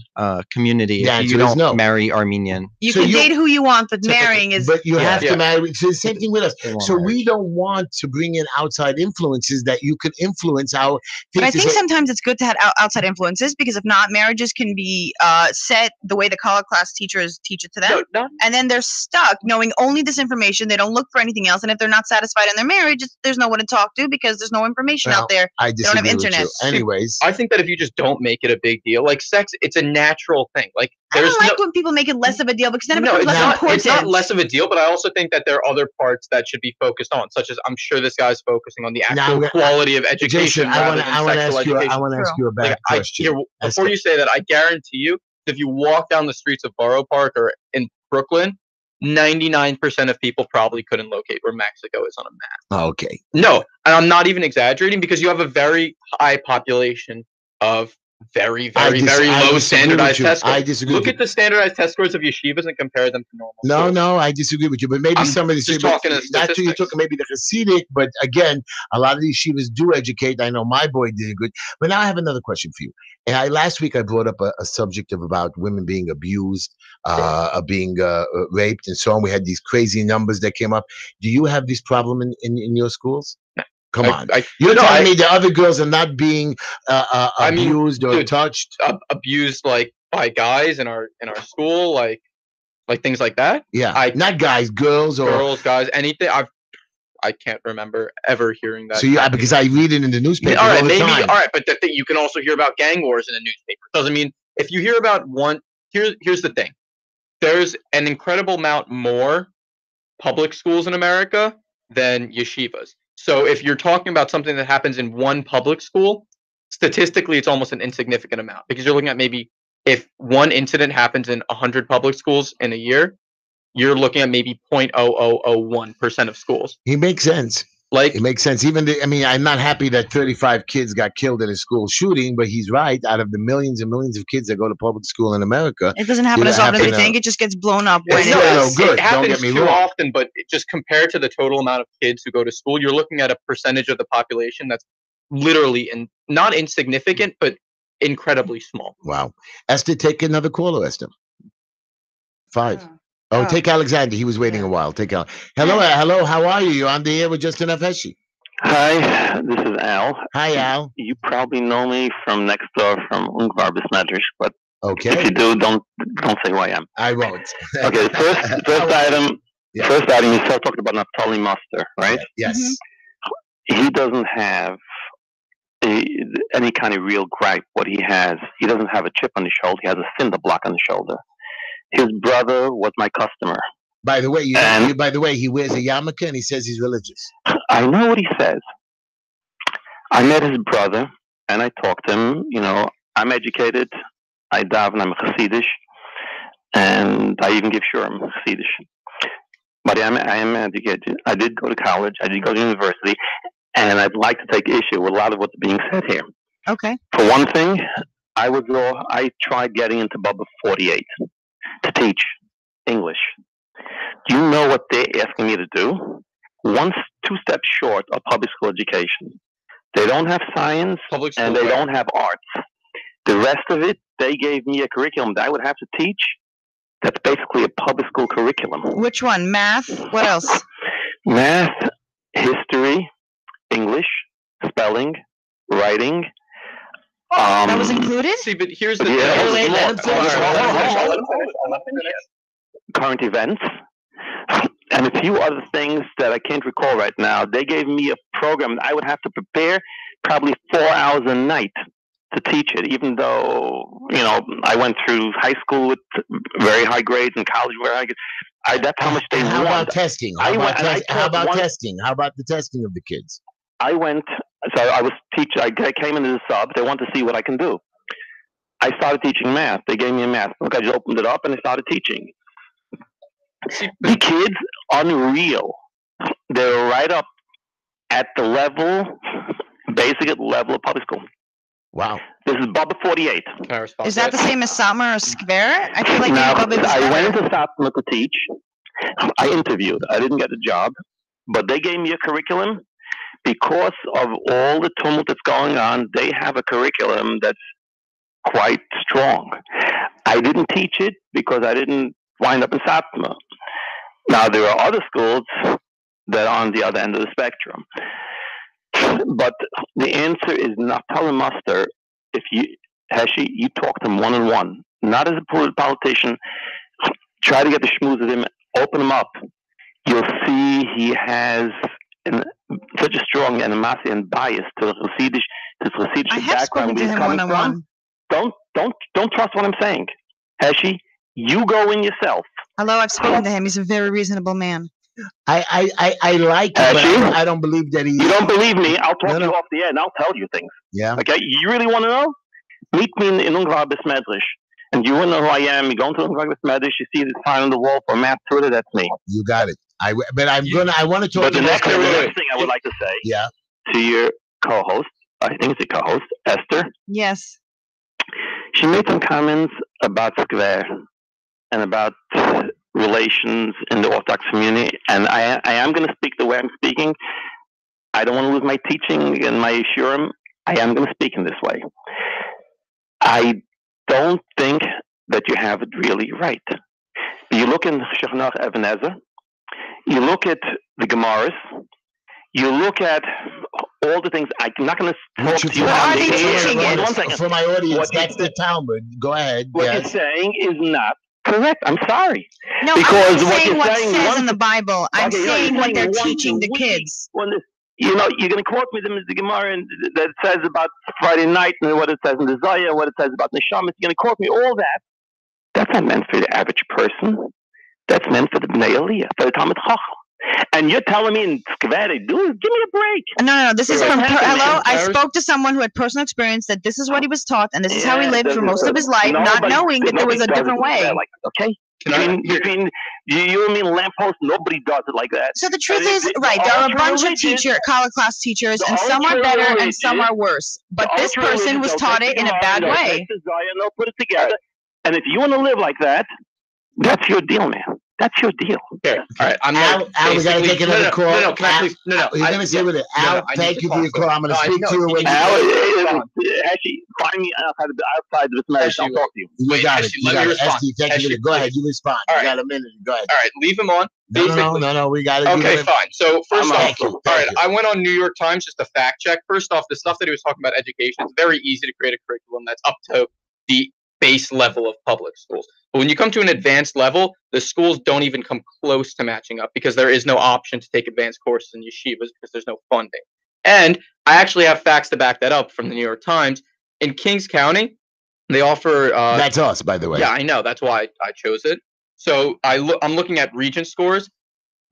community, The if answer you is don't no. marry Armenian, You So can you- date who you want, but Typically. marrying is But you have Yeah. to marry. So the same thing with us. They want So we marriage. don't want to bring in outside influences that you could influence how. But I things think is- sometimes it's good to have outside influences, because if not, marriages can be set the way the college class teachers teach it to them. No, And then they're stuck knowing only this information. They don't look for anything else. And if they're not satisfied in their marriage, there's no one to talk to because there's no information Well, out there. I They don't have disagree with internet. you. Anyways, I think that if you just don't make it a big deal, like sex, it's a natural thing. Like I there's don't like when people make it less of a deal, because then it no, becomes it's less not. important. It's not less of a deal, but I also think that there are other parts that should be focused on, such as I'm sure this guy's focusing on the Now, actual quality of education Jason, I rather want than to sexual ask you. education. I want to ask you a bad Like, question. before you say that, I guarantee you, if you walk down the streets of Borough Park or in Brooklyn, 99% of people probably couldn't locate where Mexico is on a map. Okay. No, and I'm not even exaggerating, because you have a very high population of very low standardized test scores. I disagree. Look at the standardized test scores of yeshivas and compare them to normal schools. No, I disagree with you. But maybe I'm some of the just talking as not you're statistics. talking maybe the Hasidic, but again, a lot of these yeshivas do educate. I know my boy did good. But now I have another question for you. And last week I brought up a subject of about women being abused, being raped, and so on. We had these crazy numbers that came up. Do you have this problem in your schools? Come on. You're telling me the other girls are not being abused or touched? Abused like by guys in our school, like things like that. Yeah, not guys, girls, guys, anything. I can't remember ever hearing that. So because I read it in the newspaper all right, all the time. All right, but you can also hear about gang wars in the newspaper. Doesn't mean if you hear about one. Here's the thing. There's an incredible amount more public schools in America than yeshivas. So if you're talking about something that happens in one public school, statistically, it's almost an insignificant amount, because you're looking at maybe if one incident happens in 100 public schools in a year, you're looking at maybe 0.0001% of schools. It makes sense. Like, it makes sense. I'm not happy that 35 kids got killed in a school shooting, but he's right. Out of the millions and millions of kids that go to public school in America, it doesn't happen as often as we think. It just gets blown up when it happens too often. But just compared to the total amount of kids who go to school, you're looking at a percentage of the population that's literally not insignificant, but incredibly small. Wow. Esther, take another caller, Esther. 5. Oh, take Alexander. He was waiting a while. Take Al. Hello. How are you? You're on the air with Just Enough Heshy. Hi, this is Al. Hi, Al. You probably know me from next door from Ungvar Bismedrish, but okay. If you do, don't say who I am. I won't. Okay, first item. Yeah. First item, you start talking about Naftali Muster, right? Yes. Mm-hmm. He doesn't have any kind of real gripe. What he doesn't have a chip on his shoulder. He has a cinder block on the shoulder. His brother was my customer. By the way, he wears a yarmulke and he says he's religious. I know what he says. I met his brother and I talked to him. You know, I'm educated. I daven. I'm a Hasidish. and I even give Shurim Swedish. But I am educated. I did go to college. I did go to university, and I'd like to take issue with a lot of what's being said here. Okay. For one thing, I tried getting into Bubba 48 to teach English. Do you know what they're asking me to do? Two steps short of public school education. They don't have science, and they don't have arts. The rest of it, they gave me a curriculum that I would have to teach. That's basically a public school curriculum. Which one? Math? What else? Math, history, English, spelling, writing. That was included? See, but here's the current events, and a few other things that I can't recall right now. They gave me a program I would have to prepare probably 4 hours a night to teach it, even though, I went through high school with very high grades and college where that's how much they want. How about testing? How about testing? How about the testing of the kids? I was teaching. I came into the sub. They wanted to see what I can do. I started teaching math. They gave me a math book. I just opened it up and I started teaching. The kids, unreal. They're right up at the basic level of public school. Wow. This is Bubba 48. Is that the same as Satmar or Skver? I feel like I went into Satmar to teach. I interviewed. I didn't get the job, but they gave me a curriculum. Because of all the tumult that's going on, they have a curriculum that's quite strong. I didn't teach it because I didn't wind up in Satmar. Now, there are other schools that are on the other end of the spectrum. But the answer is not telling muster. If Heshy, you talk to him one-on-one, not as a politician. Try to get the schmooze of him, open him up. You'll see he has such a strong animosity and bias to the Hasidic I have spoken to him one-on-one. Don't trust what I'm saying. Heshy, you go in yourself. Hello, I've spoken to him. He's a very reasonable man. I like it, but I don't believe that he... You don't believe me? I'll talk to you off the air and I'll tell you things. Yeah. Okay? You really want to know? Meet me in Ungvar Besmedrish. And you want to know who I am. You go into Ungvar Besmedrish, you see this sign on the wall for math tutor, that's me. You got it. I want to talk But the next thing I would like to say to your co-host, I think it's your co-host, Esther. Yes. She made some comments about Skver and about relations in the Orthodox community, and I am going to speak the way I'm speaking. I don't want to lose my teaching and my shurim. I am going to speak in this way. I don't think that you have it really right. You look in Shechnach Ebenezer, you look at the Gemaras, you look at all the things. I'm not going to talk to you on the air. One second. For my audience, that's the Talmud. Go ahead. What you're saying is not correct. I'm sorry. No, because I'm saying what saying says in the Bible. I'm saying what they're teaching the kids. You're going to quote me the Gemara that says about Friday night and what it says in the Zayah, what it says about Neshamas. You're going to quote me all that. That's not meant for the average person. That's meant for the Bnei Aliyah, for the Talmud Chacham. And you're telling me in Skver, give me a break. No. This is from hello. I spoke to someone who had personal experience that this is what he was taught, and this is how he lived for most of his life, not knowing that there was a different way. Okay. You mean lamppost? Nobody does it like that. So the truth is, right, there are a bunch of college class teachers, and some are better and some are worse. But this person was taught it in a bad way. They'll put it together. And if you want to live like that, that's your deal, man. That's your deal. Okay. All right. I'm Al, we got to take another call. No. Can I please? No. You're going to stay with it. Al, thank you for your call. I'm going to speak to you when actually, find me outside this marriage. I'll talk to you. You got it. Let me respond. Go ahead. You respond. You got a minute. Go ahead. All right. Leave him on. No. We got it. Okay, fine. So first off, all right. I went on New York Times just to fact check. First off, the stuff that he was talking about education, it's very easy to create a curriculum that's up to the base level of public schools. But when you come to an advanced level, the schools don't even come close to matching up because there is no option to take advanced courses in yeshivas because there's no funding. And I actually have facts to back that up from the New York Times. In Kings County, they offer... that's us, by the way. Yeah, I know. That's why I chose it. So I'm looking at Regent scores.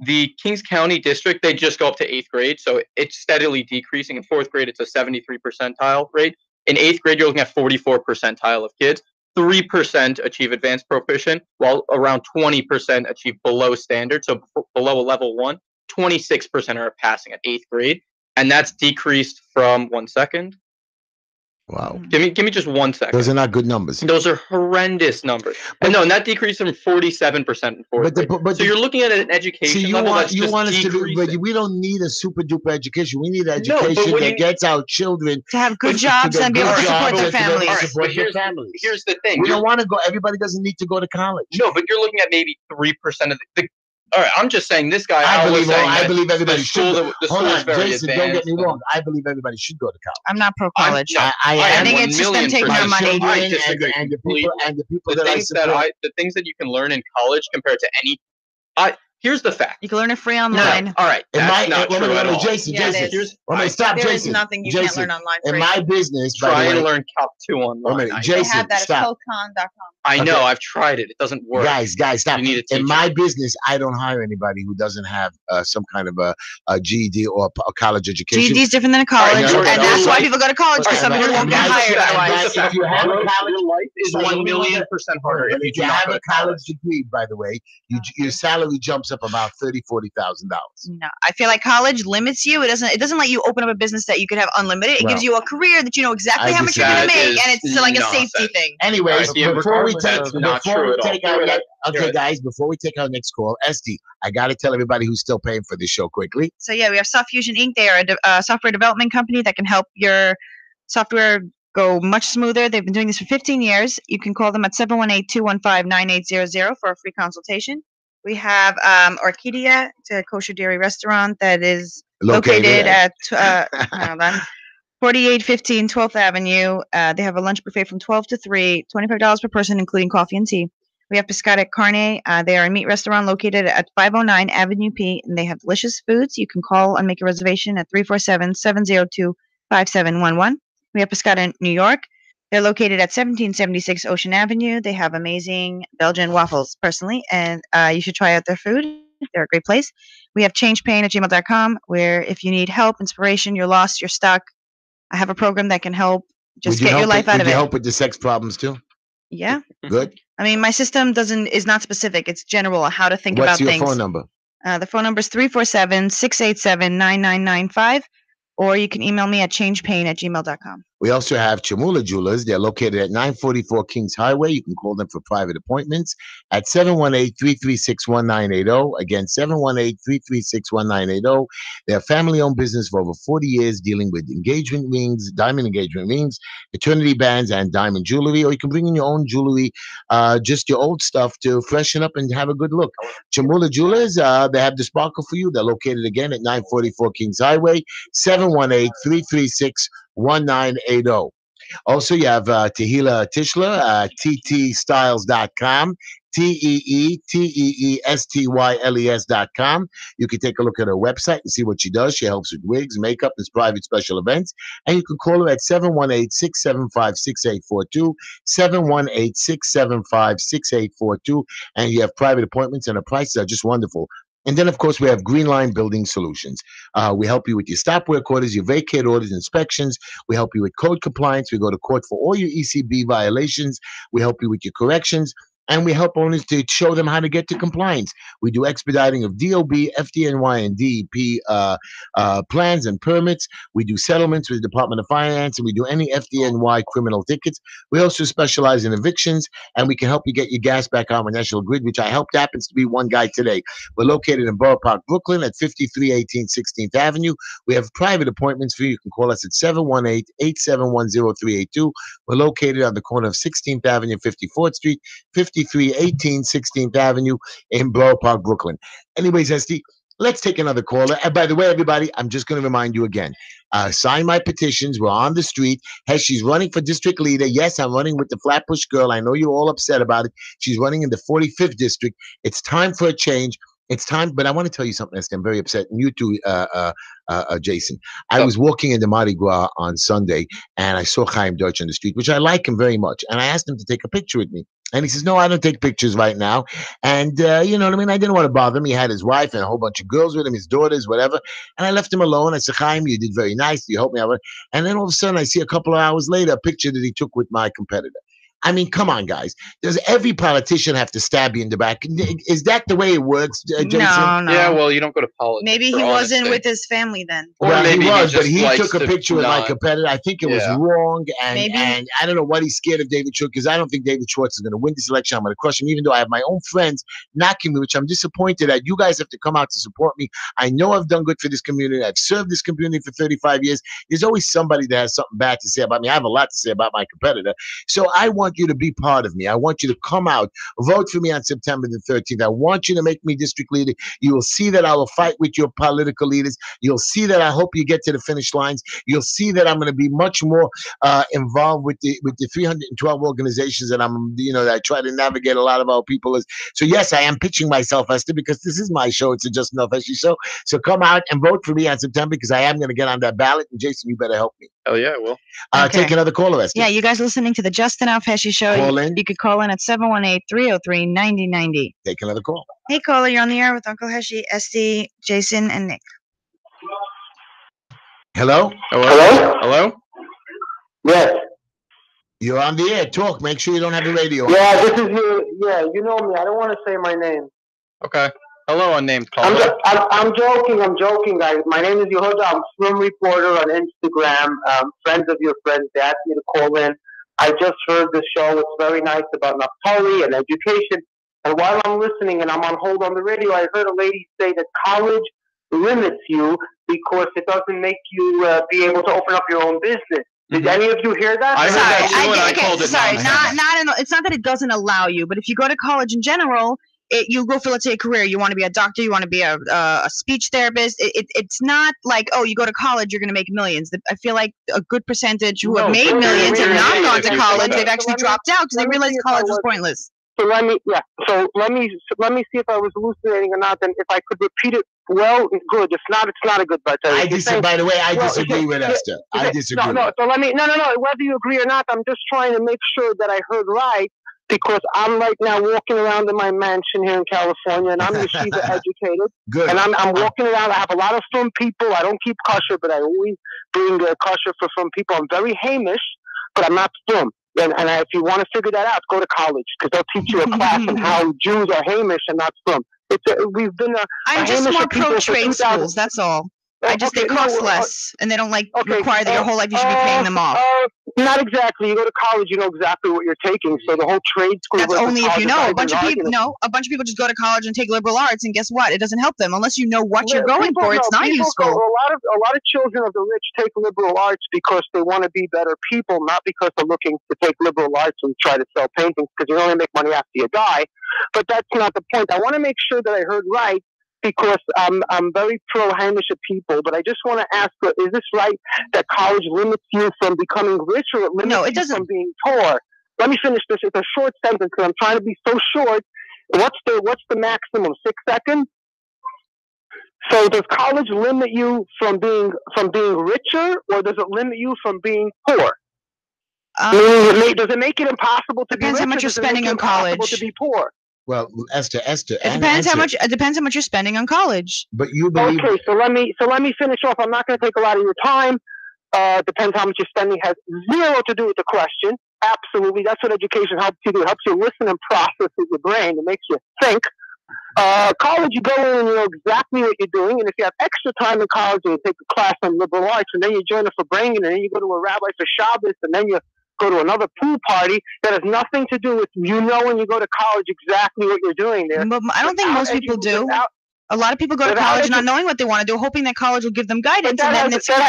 The Kings County district, they just go up to 8th grade. So it's steadily decreasing. In 4th grade, it's a 73 percentile rate. In 8th grade, you're looking at 44 percentile of kids. 3% achieve advanced proficient, while around 20% achieve below standard, so below a level 1. 26% are passing at 8th grade, and that's decreased from 1 second. Wow. Give me just 1 second. Those are not good numbers. Those are horrendous numbers. And that decreased from 47% in 4th grade. So you're looking at an education level that's just decreasing. We don't need a super duper education. We need an education that gets our children to have good jobs and be able to support their families. Here's the thing. We don't want to go. Everybody doesn't need to go to college. No, but you're looking at maybe 3% of the. All right, I'm just saying this guy. I believe everybody should. Hold on, Jason, don't get me wrong. I believe everybody should go to college. I'm not pro college. I think it's just them taking our money. I disagree. And the people the things that you can learn in college compared to any. Here's the fact. You can learn it free online. No. All right. That's not true at all. Jason, stop, there Jason. Is nothing you can't learn online free. In my business, try and learn Calc 2 online. Jason, they have that stop. at Cocon.com. I know. I've tried it. It doesn't work. Guys, stop. You need a teacher. In my business, I don't hire anybody who doesn't have some kind of a GED or a college education. GED is different than a college, and that's why people go to college, because some people won't get hired otherwise. If you have a college, your life is 1,000,000% harder. If you have a college degree, by the way, your salary jumps up about $40,000. No, I feel like college limits you. It doesn't let you open up a business that you could have unlimited. It gives you a career that you know exactly how much you're going to make, and it's like a safety thing. Anyways, before we take our next call, Esty, I got to tell everybody who's still paying for this show quickly. So we have Soft Fusion Inc. They are a software development company that can help your software go much smoother. They've been doing this for 15 years. You can call them at 718-215-9800 for a free consultation. We have Orchidia, it's a kosher dairy restaurant that is located at 4815 12th Avenue. They have a lunch buffet from 12 to 3, $25 per person, including coffee and tea. We have Pescata Carne. They are a meat restaurant located at 509 Avenue P, and they have delicious foods. You can call and make a reservation at 347-702-5711. We have Pescata New York. They're located at 1776 Ocean Avenue. They have amazing Belgian waffles, personally, and you should try out their food. They're a great place. We have changepain@gmail.com, where if you need help, inspiration, you're lost, you're stuck, I have a program that can help just get your life out of it. Would you help with the sex problems too? Yeah. Good. I mean, my system is not specific. It's general, how to think about things. What's your phone number? The phone number is 347-687-9995. Or you can email me at changepain@gmail.com. We also have Chamula Jewelers. They're located at 944 Kings Highway. You can call them for private appointments at 718-336-1980. Again, 718-336-1980. They're a family-owned business for over 40 years, dealing with engagement rings, diamond engagement rings, eternity bands, and diamond jewelry. Or you can bring in your own jewelry, just your old stuff, to freshen up and have a good look. Chamula Jewelers, they have the sparkle for you. They're located again at 944 Kings Highway, 718-336-1980. Also, you have Tehila Tischler, ttstyles.com, TEETEESTYLES.com. You can take a look at her website and see what she does. She helps with wigs, makeup, and private special events. And you can call her at 718-675-6842, 718-675-6842. And you have private appointments, and the prices are just wonderful. And then, of course, we have Green Line Building Solutions. We help you with your stop work orders, your vacate orders, inspections. We help you with code compliance. We go to court for all your ECB violations. We help you with your corrections. And we help owners to show them how to get to compliance. We do expediting of DOB, FDNY, and DEP plans and permits. We do settlements with the Department of Finance, and we do any FDNY criminal tickets. We also specialize in evictions, and we can help you get your gas back on the National Grid, which I helped happens to be one guy today. We're located in Borough Park, Brooklyn at 5318 16th Avenue. We have private appointments for you. You can call us at 718-871-0382. We're located on the corner of 16th Avenue, 54th Street, 5318 16th Avenue in Borough Park, Brooklyn. Anyways, Esty, let's take another caller. And by the way, everybody, I'm just going to remind you again. Sign my petitions. We're on the street. Hey, she's running for district leader. Yes, I'm running with the Flatbush girl. I know you're all upset about it. She's running in the 45th district. It's time for a change. It's time, but I want to tell you something, Esty. I'm very upset. And you too, Jason. I was walking into Mardi Gras on Sunday, and I saw Chaim Deutsch on the street, which I like him very much. And I asked him to take a picture with me. And he says, no, I don't take pictures right now. And you know what I mean? I didn't want to bother him. He had his wife and a whole bunch of girls with him, his daughters, whatever. And I left him alone. I said, Chaim, you did very nice. You helped me out. And then all of a sudden, I see a couple of hours later a picture that he took with my competitor. I mean, come on, guys. Does every politician have to stab you in the back? Is that the way it works, Jason? No. Yeah, well, you don't go to politics. Maybe he for wasn't honesty. with his family then. Or Well, maybe he was, but just he likes took a to picture with my not- competitor. I think it was Yeah. wrong, Maybe. and I don't know what he's scared of David Schwartz, because I don't think David Schwartz is going to win this election. I'm going to crush him, even though I have my own friends knocking me, which I'm disappointed at. You guys have to come out to support me. I know I've done good for this community. I've served this community for 35 years. There's always somebody that has something bad to say about me. I have a lot to say about my competitor. So I want you to be part of me. I want you to come out, vote for me on September the 13th. I want you to make me district leader. You will see that I will fight with your political leaders. You'll see that I hope you get to the finish lines. You'll see that I'm going to be much more involved with the 312 organizations that that I try to navigate a lot of our people. So yes, I am pitching myself, Esther, because this is my show. It's a Just Enough Heshy Show. So come out and vote for me on September, because I am going to get on that ballot. And Jason, you better help me. Oh yeah, well. Okay. Take another caller, Esther. Yeah, you guys listening to the Just Enough Heshy Show. Call in. You could call in at 718-303-9090. Take another call. Hey, caller, you're on the air with Uncle Heshy, Esty, Jason, and Nick. Hello? Hello? Hello? Yes. You're on the air. Talk. Make sure you don't have the radio on. Yeah, this is you. Yeah, you know me. I don't want to say my name. Okay. Hello, unnamed caller. I'm joking, guys. My name is Yehuda. I'm a film reporter on Instagram. Friends of your friends, they asked me to call in. I just heard the show. It's very nice about Naphtali and education. And while I'm listening and I'm on hold on the radio, I heard a lady say that college limits you because it doesn't make you be able to open up your own business. Did any of you hear that? I heard that too, and I called it sorry, nonsense. it's not that it doesn't allow you, but if you go to college in general, you go for, let's say, a career. You want to be a doctor, you want to be a speech therapist. It's not like, oh, you go to college, you're going to make millions. I feel like a good percentage who have made millions have not gone to college. They've actually dropped out because they realized college was pointless. So let me see if I was hallucinating or not. Then if I could repeat it well and good. It's not a good bet. By the way, I disagree with Esther. I disagree. No. So let me no. Whether you agree or not, I'm just trying to make sure that I heard right, because I'm right now walking around in my mansion here in California, and I'm yeshiva educated. Good. And I'm walking around. I have a lot of frum people. I don't keep kosher, but I always bring kosher for frum people. I'm very Hamish, but I'm not frum. And if you want to figure that out, go to college, because they'll teach you a class on how Jews are Hamish and not frum. We've been I'm just more pro trade schools. That's all. They cost less, and they don't require that your whole life you should be paying them off. Not exactly. You go to college, you know exactly what you're taking. So the whole trade school. That's only if you know. A bunch of people just go to college and take liberal arts, and guess what? It doesn't help them unless you know what you're going for. It's not useful. A lot of children of the rich take liberal arts because they want to be better people, not because they're looking to take liberal arts and try to sell paintings, because you only make money after you die. But that's not the point. I want to make sure that I heard right, because I'm very pro-Hamish of people, but I just want to ask, is this right that college limits you from becoming rich, or it limits you from being poor? Let me finish this. It's a short sentence because I'm trying to be so short. What's the maximum? 6 seconds? So does college limit you from being richer, or does it limit you from being poor? Does it make it impossible to be rich? Depends how much you're spending on college. To be poor. Well, Esther. It depends how much. It depends how much you're spending on college. But you believe. Okay, so let me finish off. I'm not going to take a lot of your time. Depends how much you're spending has zero to do with the question. Absolutely, that's what education helps you do. It helps you listen and process with your brain. It makes you think. College, you go in and you know exactly what you're doing. And if you have extra time in college, and you take a class on liberal arts, and then you join a Farbrengen, and then you go to a rabbi for Shabbos, and then you go to another pool party that has nothing to do with when you go to college exactly what you're doing there. But I don't think most people do. A lot of people go to college not knowing what they want to do, hoping that college will give them guidance, and then it's that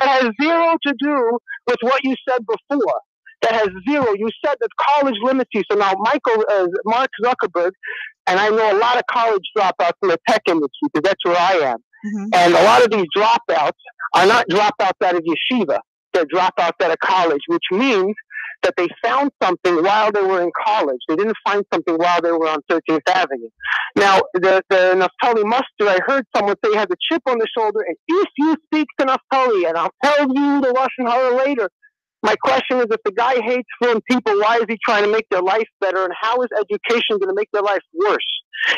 has zero to do with what you said before. That has zero. You said that college limits you. So now Mark Zuckerberg, and I know a lot of college dropouts in the tech industry, because that's where I am. Mm-hmm. And a lot of these dropouts are not dropouts out of yeshiva. They're dropouts out of college, which means that they found something while they were in college. They didn't find something while they were on 13th Avenue. Now, the Naphtali Muster, I heard someone say he has a chip on the shoulder, and if you speak to Naphtali, and I'll tell you the Russian horror later, my question is, if the guy hates foreign people, why is he trying to make their life better, and how is education going to make their life worse?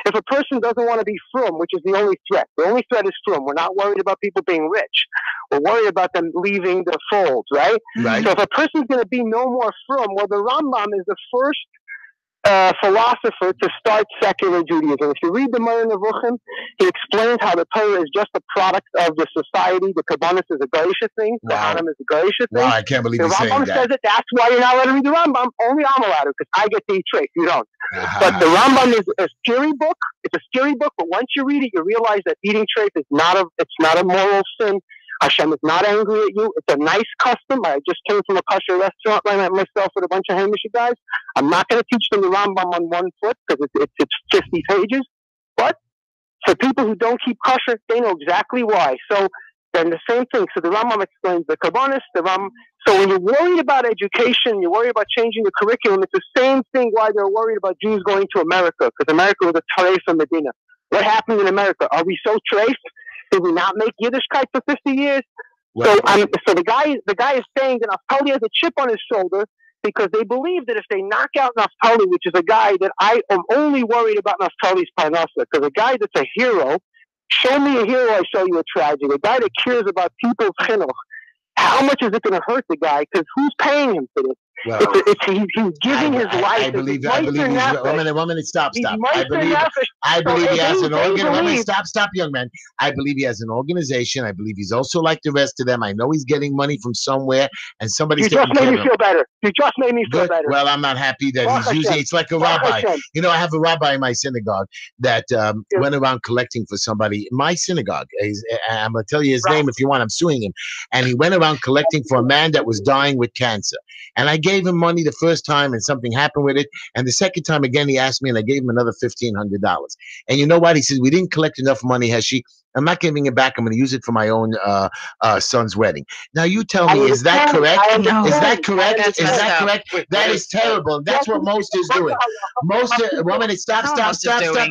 If a person doesn't want to be frum, which is the only threat is frum. We're not worried about people being rich. We're worried about them leaving the fold, right? Right. So if a person's going to be no more frum, well, the Rambam is the first philosopher to start secular Judaism. If you read the Moreh Nevuchim, he explains how the Torah is just a product of the society. The Kabbalah is a Geisha thing. The Hanan is a Geisha thing. Wow, I can't believe the you're saying Rambam that. says it. That's why you're not allowed to read the Rambam. Only I'm allowed to, because I get to eat trace. You don't. But the Rambam is a scary book. It's a scary book, but once you read it, you realize that eating trace is not a moral sin. Hashem is not angry at you. It's a nice custom. I just came from a kosher restaurant myself with a bunch of Hamish guys. I'm not going to teach them the Rambam on 1 foot because it's 50 pages. But for people who don't keep kosher, they know exactly why. So then the same thing. So the Rambam explains the Kabbalah, the Rambam. So when you're worried about education, you're worried about changing the curriculum, it's the same thing why they're worried about Jews going to America, because America was a treif from Medina. What happened in America? Are we so treif? Did we not make Yiddishkeit for 50 years? Well, So the guy is saying that Naftali has a chip on his shoulder because they believe that if they knock out Naftali, which is a guy that I am only worried about Naftali's parnasa, because a guy that's a hero, show me a hero, I show you a tragedy. A guy that cares about people's chinuch. How much is it going to hurt the guy? Because who's paying him for this? Well, he's giving his life. I believe he's, one minute, stop. I believe he has an stop, young man. I believe he has an organization. I believe he's also like the rest of them. I know he's getting money from somewhere, and somebody's You just made me feel better. You just made me feel better. Well, I'm not happy that he's using. It's like a rabbi. You know, I have a rabbi in my synagogue that went around collecting for somebody. In my synagogue, I'm gonna tell you his name if you want. I'm suing him, and he went around collecting for a man that was dying with cancer. And I gave him money the first time and something happened with it. And the second time again, he asked me and I gave him another $1,500. And you know what? He said, we didn't collect enough money, Heshy. I'm not giving it back. I'm going to use it for my own son's wedding. Now you tell me, is that correct? No. Is that correct? That's Is that messed up. correct? That is terrible. That's what most is doing. Most, woman, stop.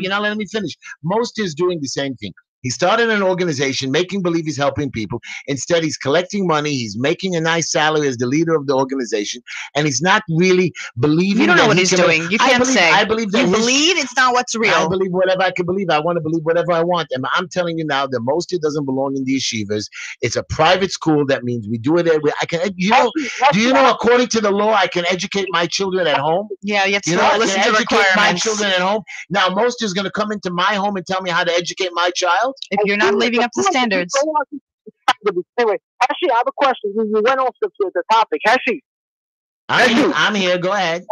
You're not letting me finish. Most is doing the same thing. He started an organization making believe he's helping people. Instead, he's collecting money. He's making a nice salary as the leader of the organization. And he's not really believing. You don't know that what he he's can doing. You can't say. I believe that you believe it's not what's real. I believe whatever I can believe. I want to believe whatever I want. And I'm telling you now that most of it doesn't belong in the yeshivas. It's a private school. That means we do it every. I can. Do you know? According to the law, I can educate my children at home. Yeah, you have to I listen can to educate requirements. my children at home. Now, most is going to come into my home and tell me how to educate my child. If you're not living up to standards. Anyway, Heshy, I have a question. You went off the topic. Heshy, I'm here. Go ahead.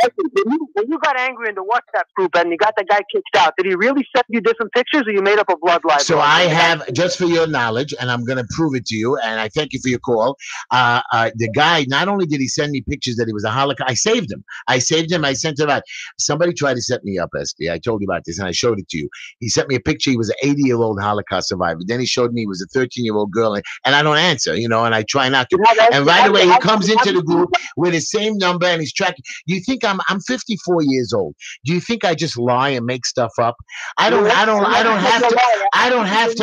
when you got angry in the WhatsApp group and you got the guy kicked out, did he really send you different pictures, or you made up a blood libel? So I have, just for your knowledge, and I'm going to prove it to you, and I thank you for your call. The guy, not only did he send me pictures that he was a Holocaust, I saved him. I sent him out. Somebody tried to set me up, Esty. I told you about this, and I showed it to you. He sent me a picture. He was an 80-year-old Holocaust survivor. Then he showed me he was a 13-year-old girl, and I don't answer, and I try not to. And right away, he comes into the group with his same number, and he's tracking. You think I'm 54 years old? Do you think I just lie and make stuff up? I don't have to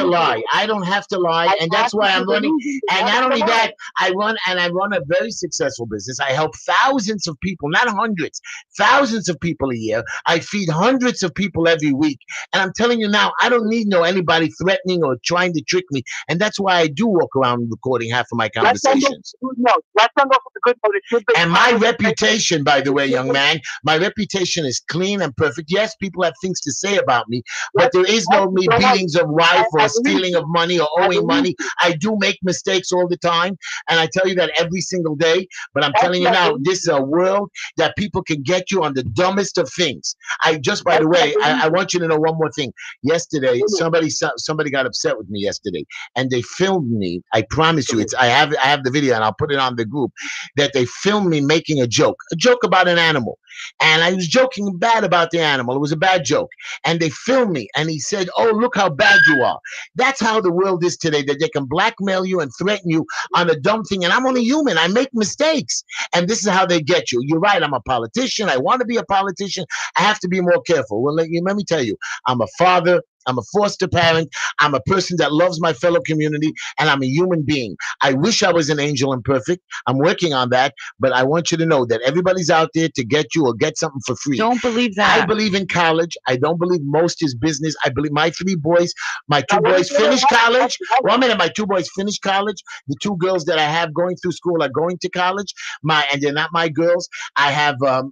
lie. I don't have to lie, and that's why I'm running. And not only that, I run a very successful business. I help thousands of people, not hundreds, thousands of people a year. I feed hundreds of people every week. And I'm telling you now, I don't need anybody threatening or trying to trick me. And that's why I do walk around recording half of my conversations. Let's end off with the good note. And my reputation, by the way, young man, my reputation is clean and perfect. Yes, people have things to say about me, but there is no me beatings of wife or stealing of money or owing money. I do make mistakes all the time, and I tell you that every single day. But I'm telling you now, this is a world that people can get you on the dumbest of things. By the way, I want you to know one more thing. Yesterday, somebody got upset with me yesterday, and they filmed me. I promise you, I have the video, and I'll put it on the group. That they filmed me making a joke about an animal, and I was joking bad about the animal. It was a bad joke, and they filmed me, and he said, "Oh, look how bad you are." That's how the world is today. That they can blackmail you and threaten you on a dumb thing. And I'm only human. I make mistakes, and this is how they get you. You're right. I'm a politician. I want to be a politician. I have to be more careful. Well, let me tell you, I'm a father. I'm a foster parent. I'm a person that loves my fellow community, and I'm a human being. I wish I was an angel and perfect. I'm working on that, but I want you to know that everybody's out there to get you or get something for free. Don't believe I that. believe in college. I don't believe most is business. I believe my three boys, my two boys finished college. 1 minute, my two boys finished college. The two girls that I have going through school are going to college. And they're not my girls. I have a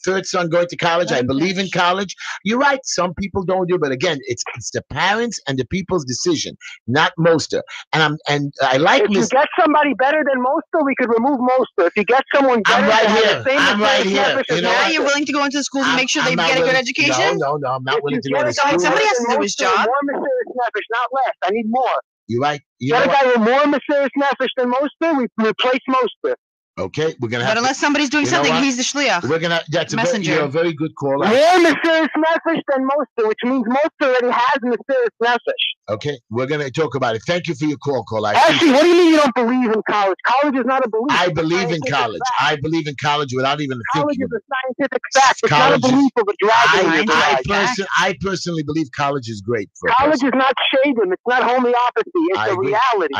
third son going to college. I believe in college. You're right. Some people don't do, but again, it's the parents and the people's decision, not Moster. And I like. If you get somebody better than Moster, we could remove Moster. If you get someone better, I'm right that has here. the same I'm right experience here. as You know Now what? you're willing to go into the schools and make sure they I'm not get a good willing- education? No, I'm not willing to go to Get a guy school. Somebody has better to do than his Moster, job. More Messias Nefesh, not less. I need more. You're right. You Get know a what? guy with more Messias Nefesh than Moster, we replace Moster. Okay, we're gonna have. But unless somebody's doing you know something, what? he's the shliach. We're gonna. That's Messenger. a very good call. More Messias Nefesh than Moster, which means Moster already has Messias Nefesh. Okay, we're gonna talk about it. Thank you for your call, Cole. Actually, what do you mean you don't believe in college? College is not a belief. I It's a believe in scientific college. fact. I believe in college without even College thinking. is a scientific fact. It's not a College is- belief of a dragon in your garage. I personally believe college is great for a College person. is not shadim. It's not homeopathy. It's I a agree. reality.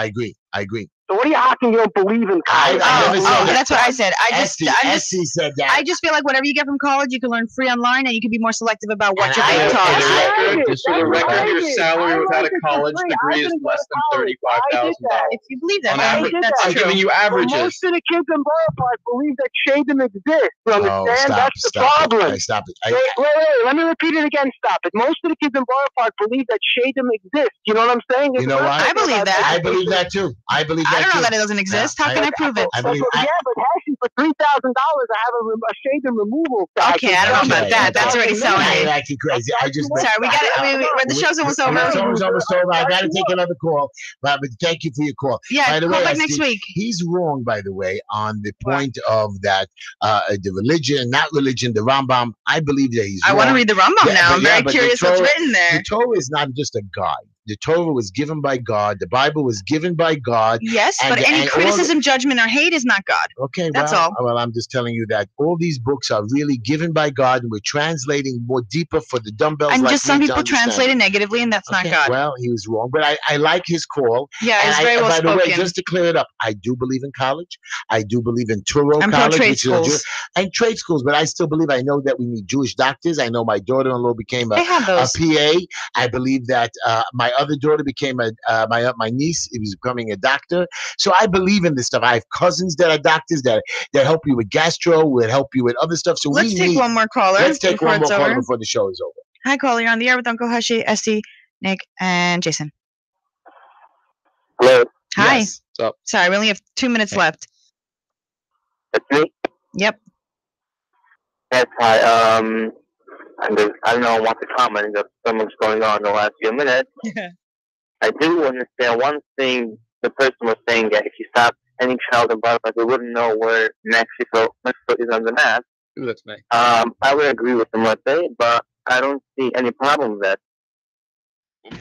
I agree. So what are you hacking? You don't believe in college? I never said that. That's what I said. Esty said that. I just feel like whatever you get from college, you can learn free online, and you can be more selective about what And you're I- being and taught. I- Just for the record, your salary without a college degree is less than $35,000. If you believe that, On then average. that's I'm true. giving you Well, averages. most of the kids in Borough Park believe that shadim exists. You understand? That's the problem. Stop it. Wait. Let me repeat it again. Stop it. Most of the kids in Borough Park believe that shadim exists. You know what I'm saying? You know what? I believe that. I believe that too. I believe that I don't know too. that it doesn't exist. How can I prove it? I believe. Yeah, but actually, for $3,000, I have a shadim removal. Okay, I don't know about that. That's already selling You're it. acting crazy. I just. Sorry, we got it. The show's almost over. It's almost over. I got to take another call, but thank you for your call. Yeah, By the call way, back next Steve, week. He's wrong, by the way, on the point of that the religion, not religion, the Rambam. I believe that he's I wrong. want to read the Rambam Yeah, now. but I'm yeah, very but the curious what's Torah- written there. The Torah is not just a guide. The Torah was given by God. The Bible was given by God. Yes, and- but any and all criticism, judgment, or hate is not God. Okay, That's well, all. Well, I'm just telling you that all these books are really given by God, and we're translating more deeper for the dumbbells. And like just some me to people translate it understand. negatively, and that's not Okay, God. well, he was wrong, but I like his call. Yeah, And it's very well by the way, spoken. just to clear it up, I do believe in college. I do believe in Turo I'm College, pro-trade which is a schools. and trade schools. But I still believe. I know that we need Jewish doctors. I know my daughter-in-law became They have a those. PA. I believe that my other daughter became my niece. He was becoming a doctor. So I believe in this stuff. I have cousins that are doctors that help you with gastro, would help you with other stuff. So Let's we take need. one more caller. Let's take before one more it's caller over. before the show is over. Hi, caller. You're on the air with Uncle Heshy, Esty, Nick, and Jason. Hello. Hi. Yes. What's up? Sorry, we only have 2 minutes left. That's me. Yep. Yes, hi. I don't know. I want to comment on so much going on in the last few minutes. I do understand one thing. The person was saying that if you stop any child in Borough Park, we wouldn't know where Mexico is on the map. Ooh, that's me. I would agree with them, let's say, but I don't see any problem with that.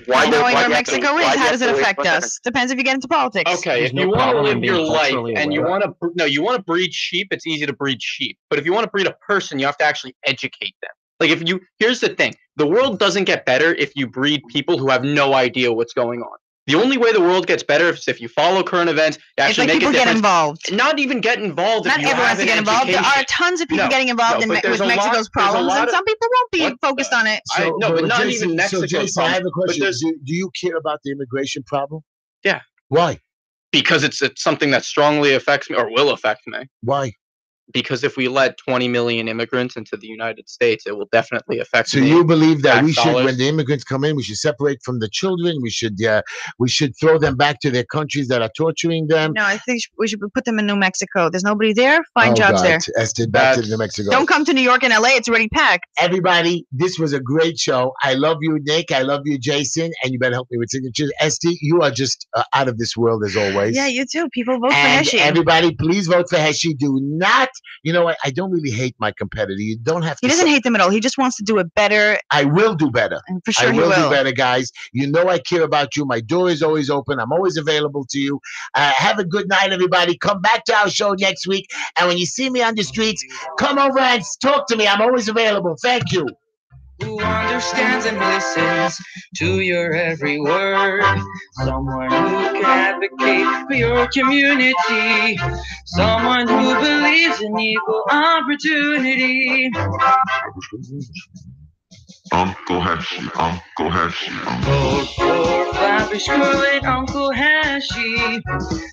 Knowing do where you have to- Mexico is, why do how you does have it to wait affect 1 second? us? Depends if you get into politics. Okay, There's if no you want to problem in live your being life culturally and you aware. want to, you want to breed sheep, it's easy to breed sheep. But if you want to breed a person, you have to actually educate them. Like here's the thing: the world doesn't get better if you breed people who have no idea what's going on. The only way the world gets better is if you follow current events, you It's actually like make people a get difference. involved. Not even get involved. Not if you everyone have has to an get involved. There education. are tons of people No, getting involved no, but there's with a lot- Mexico's there's a problems, lot and of- some people won't be What focused the- on it. No, but not even So Mexico's Jason, I have a But question. there's- Do you care about the immigration problem? Yeah. Why? Because it's something that strongly affects me or will affect me. Why? Because if we let 20 million immigrants into the United States, it will definitely affect So me. you believe that we tax should, dollars. when the immigrants come in, we should separate from the children. We should throw them back to their countries that are torturing them. No, I think we should put them in New Mexico. There's nobody there. Find jobs there. Esther, back to That's- New Mexico. Don't come to New York and LA. It's already packed. Everybody, this was a great show. I love you, Nick. I love you, Jason. And you better help me with signatures. Esther, you are just out of this world as always. Yeah, you too. People vote And for Heshy. everybody, please vote for Heshy. Do not, you know what? I don't really hate my competitor. You don't have to. He doesn't hate them at all. He just wants to do it better, I will do better. and for sure I he will do will. better, guys. You know I care about you. My door is always open. I'm always available to you. Have a good night, everybody. Come back to our show next week. And when you see me on the streets, come over and talk to me. I'm always available. Thank you. who understands and listens to your every word. Someone who can advocate for your community. Someone who believes in equal opportunity. Uncle Heshy, Uncle Heshy. Vote for Flappy Squirrel and Uncle Heshy.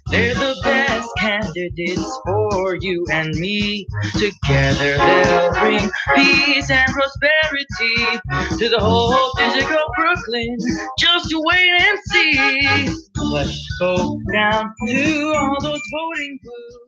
They're the best candidates for you and me. Together they'll bring peace and prosperity to the whole district of Brooklyn. Just to wait and see. Let's go down to all those voting booths.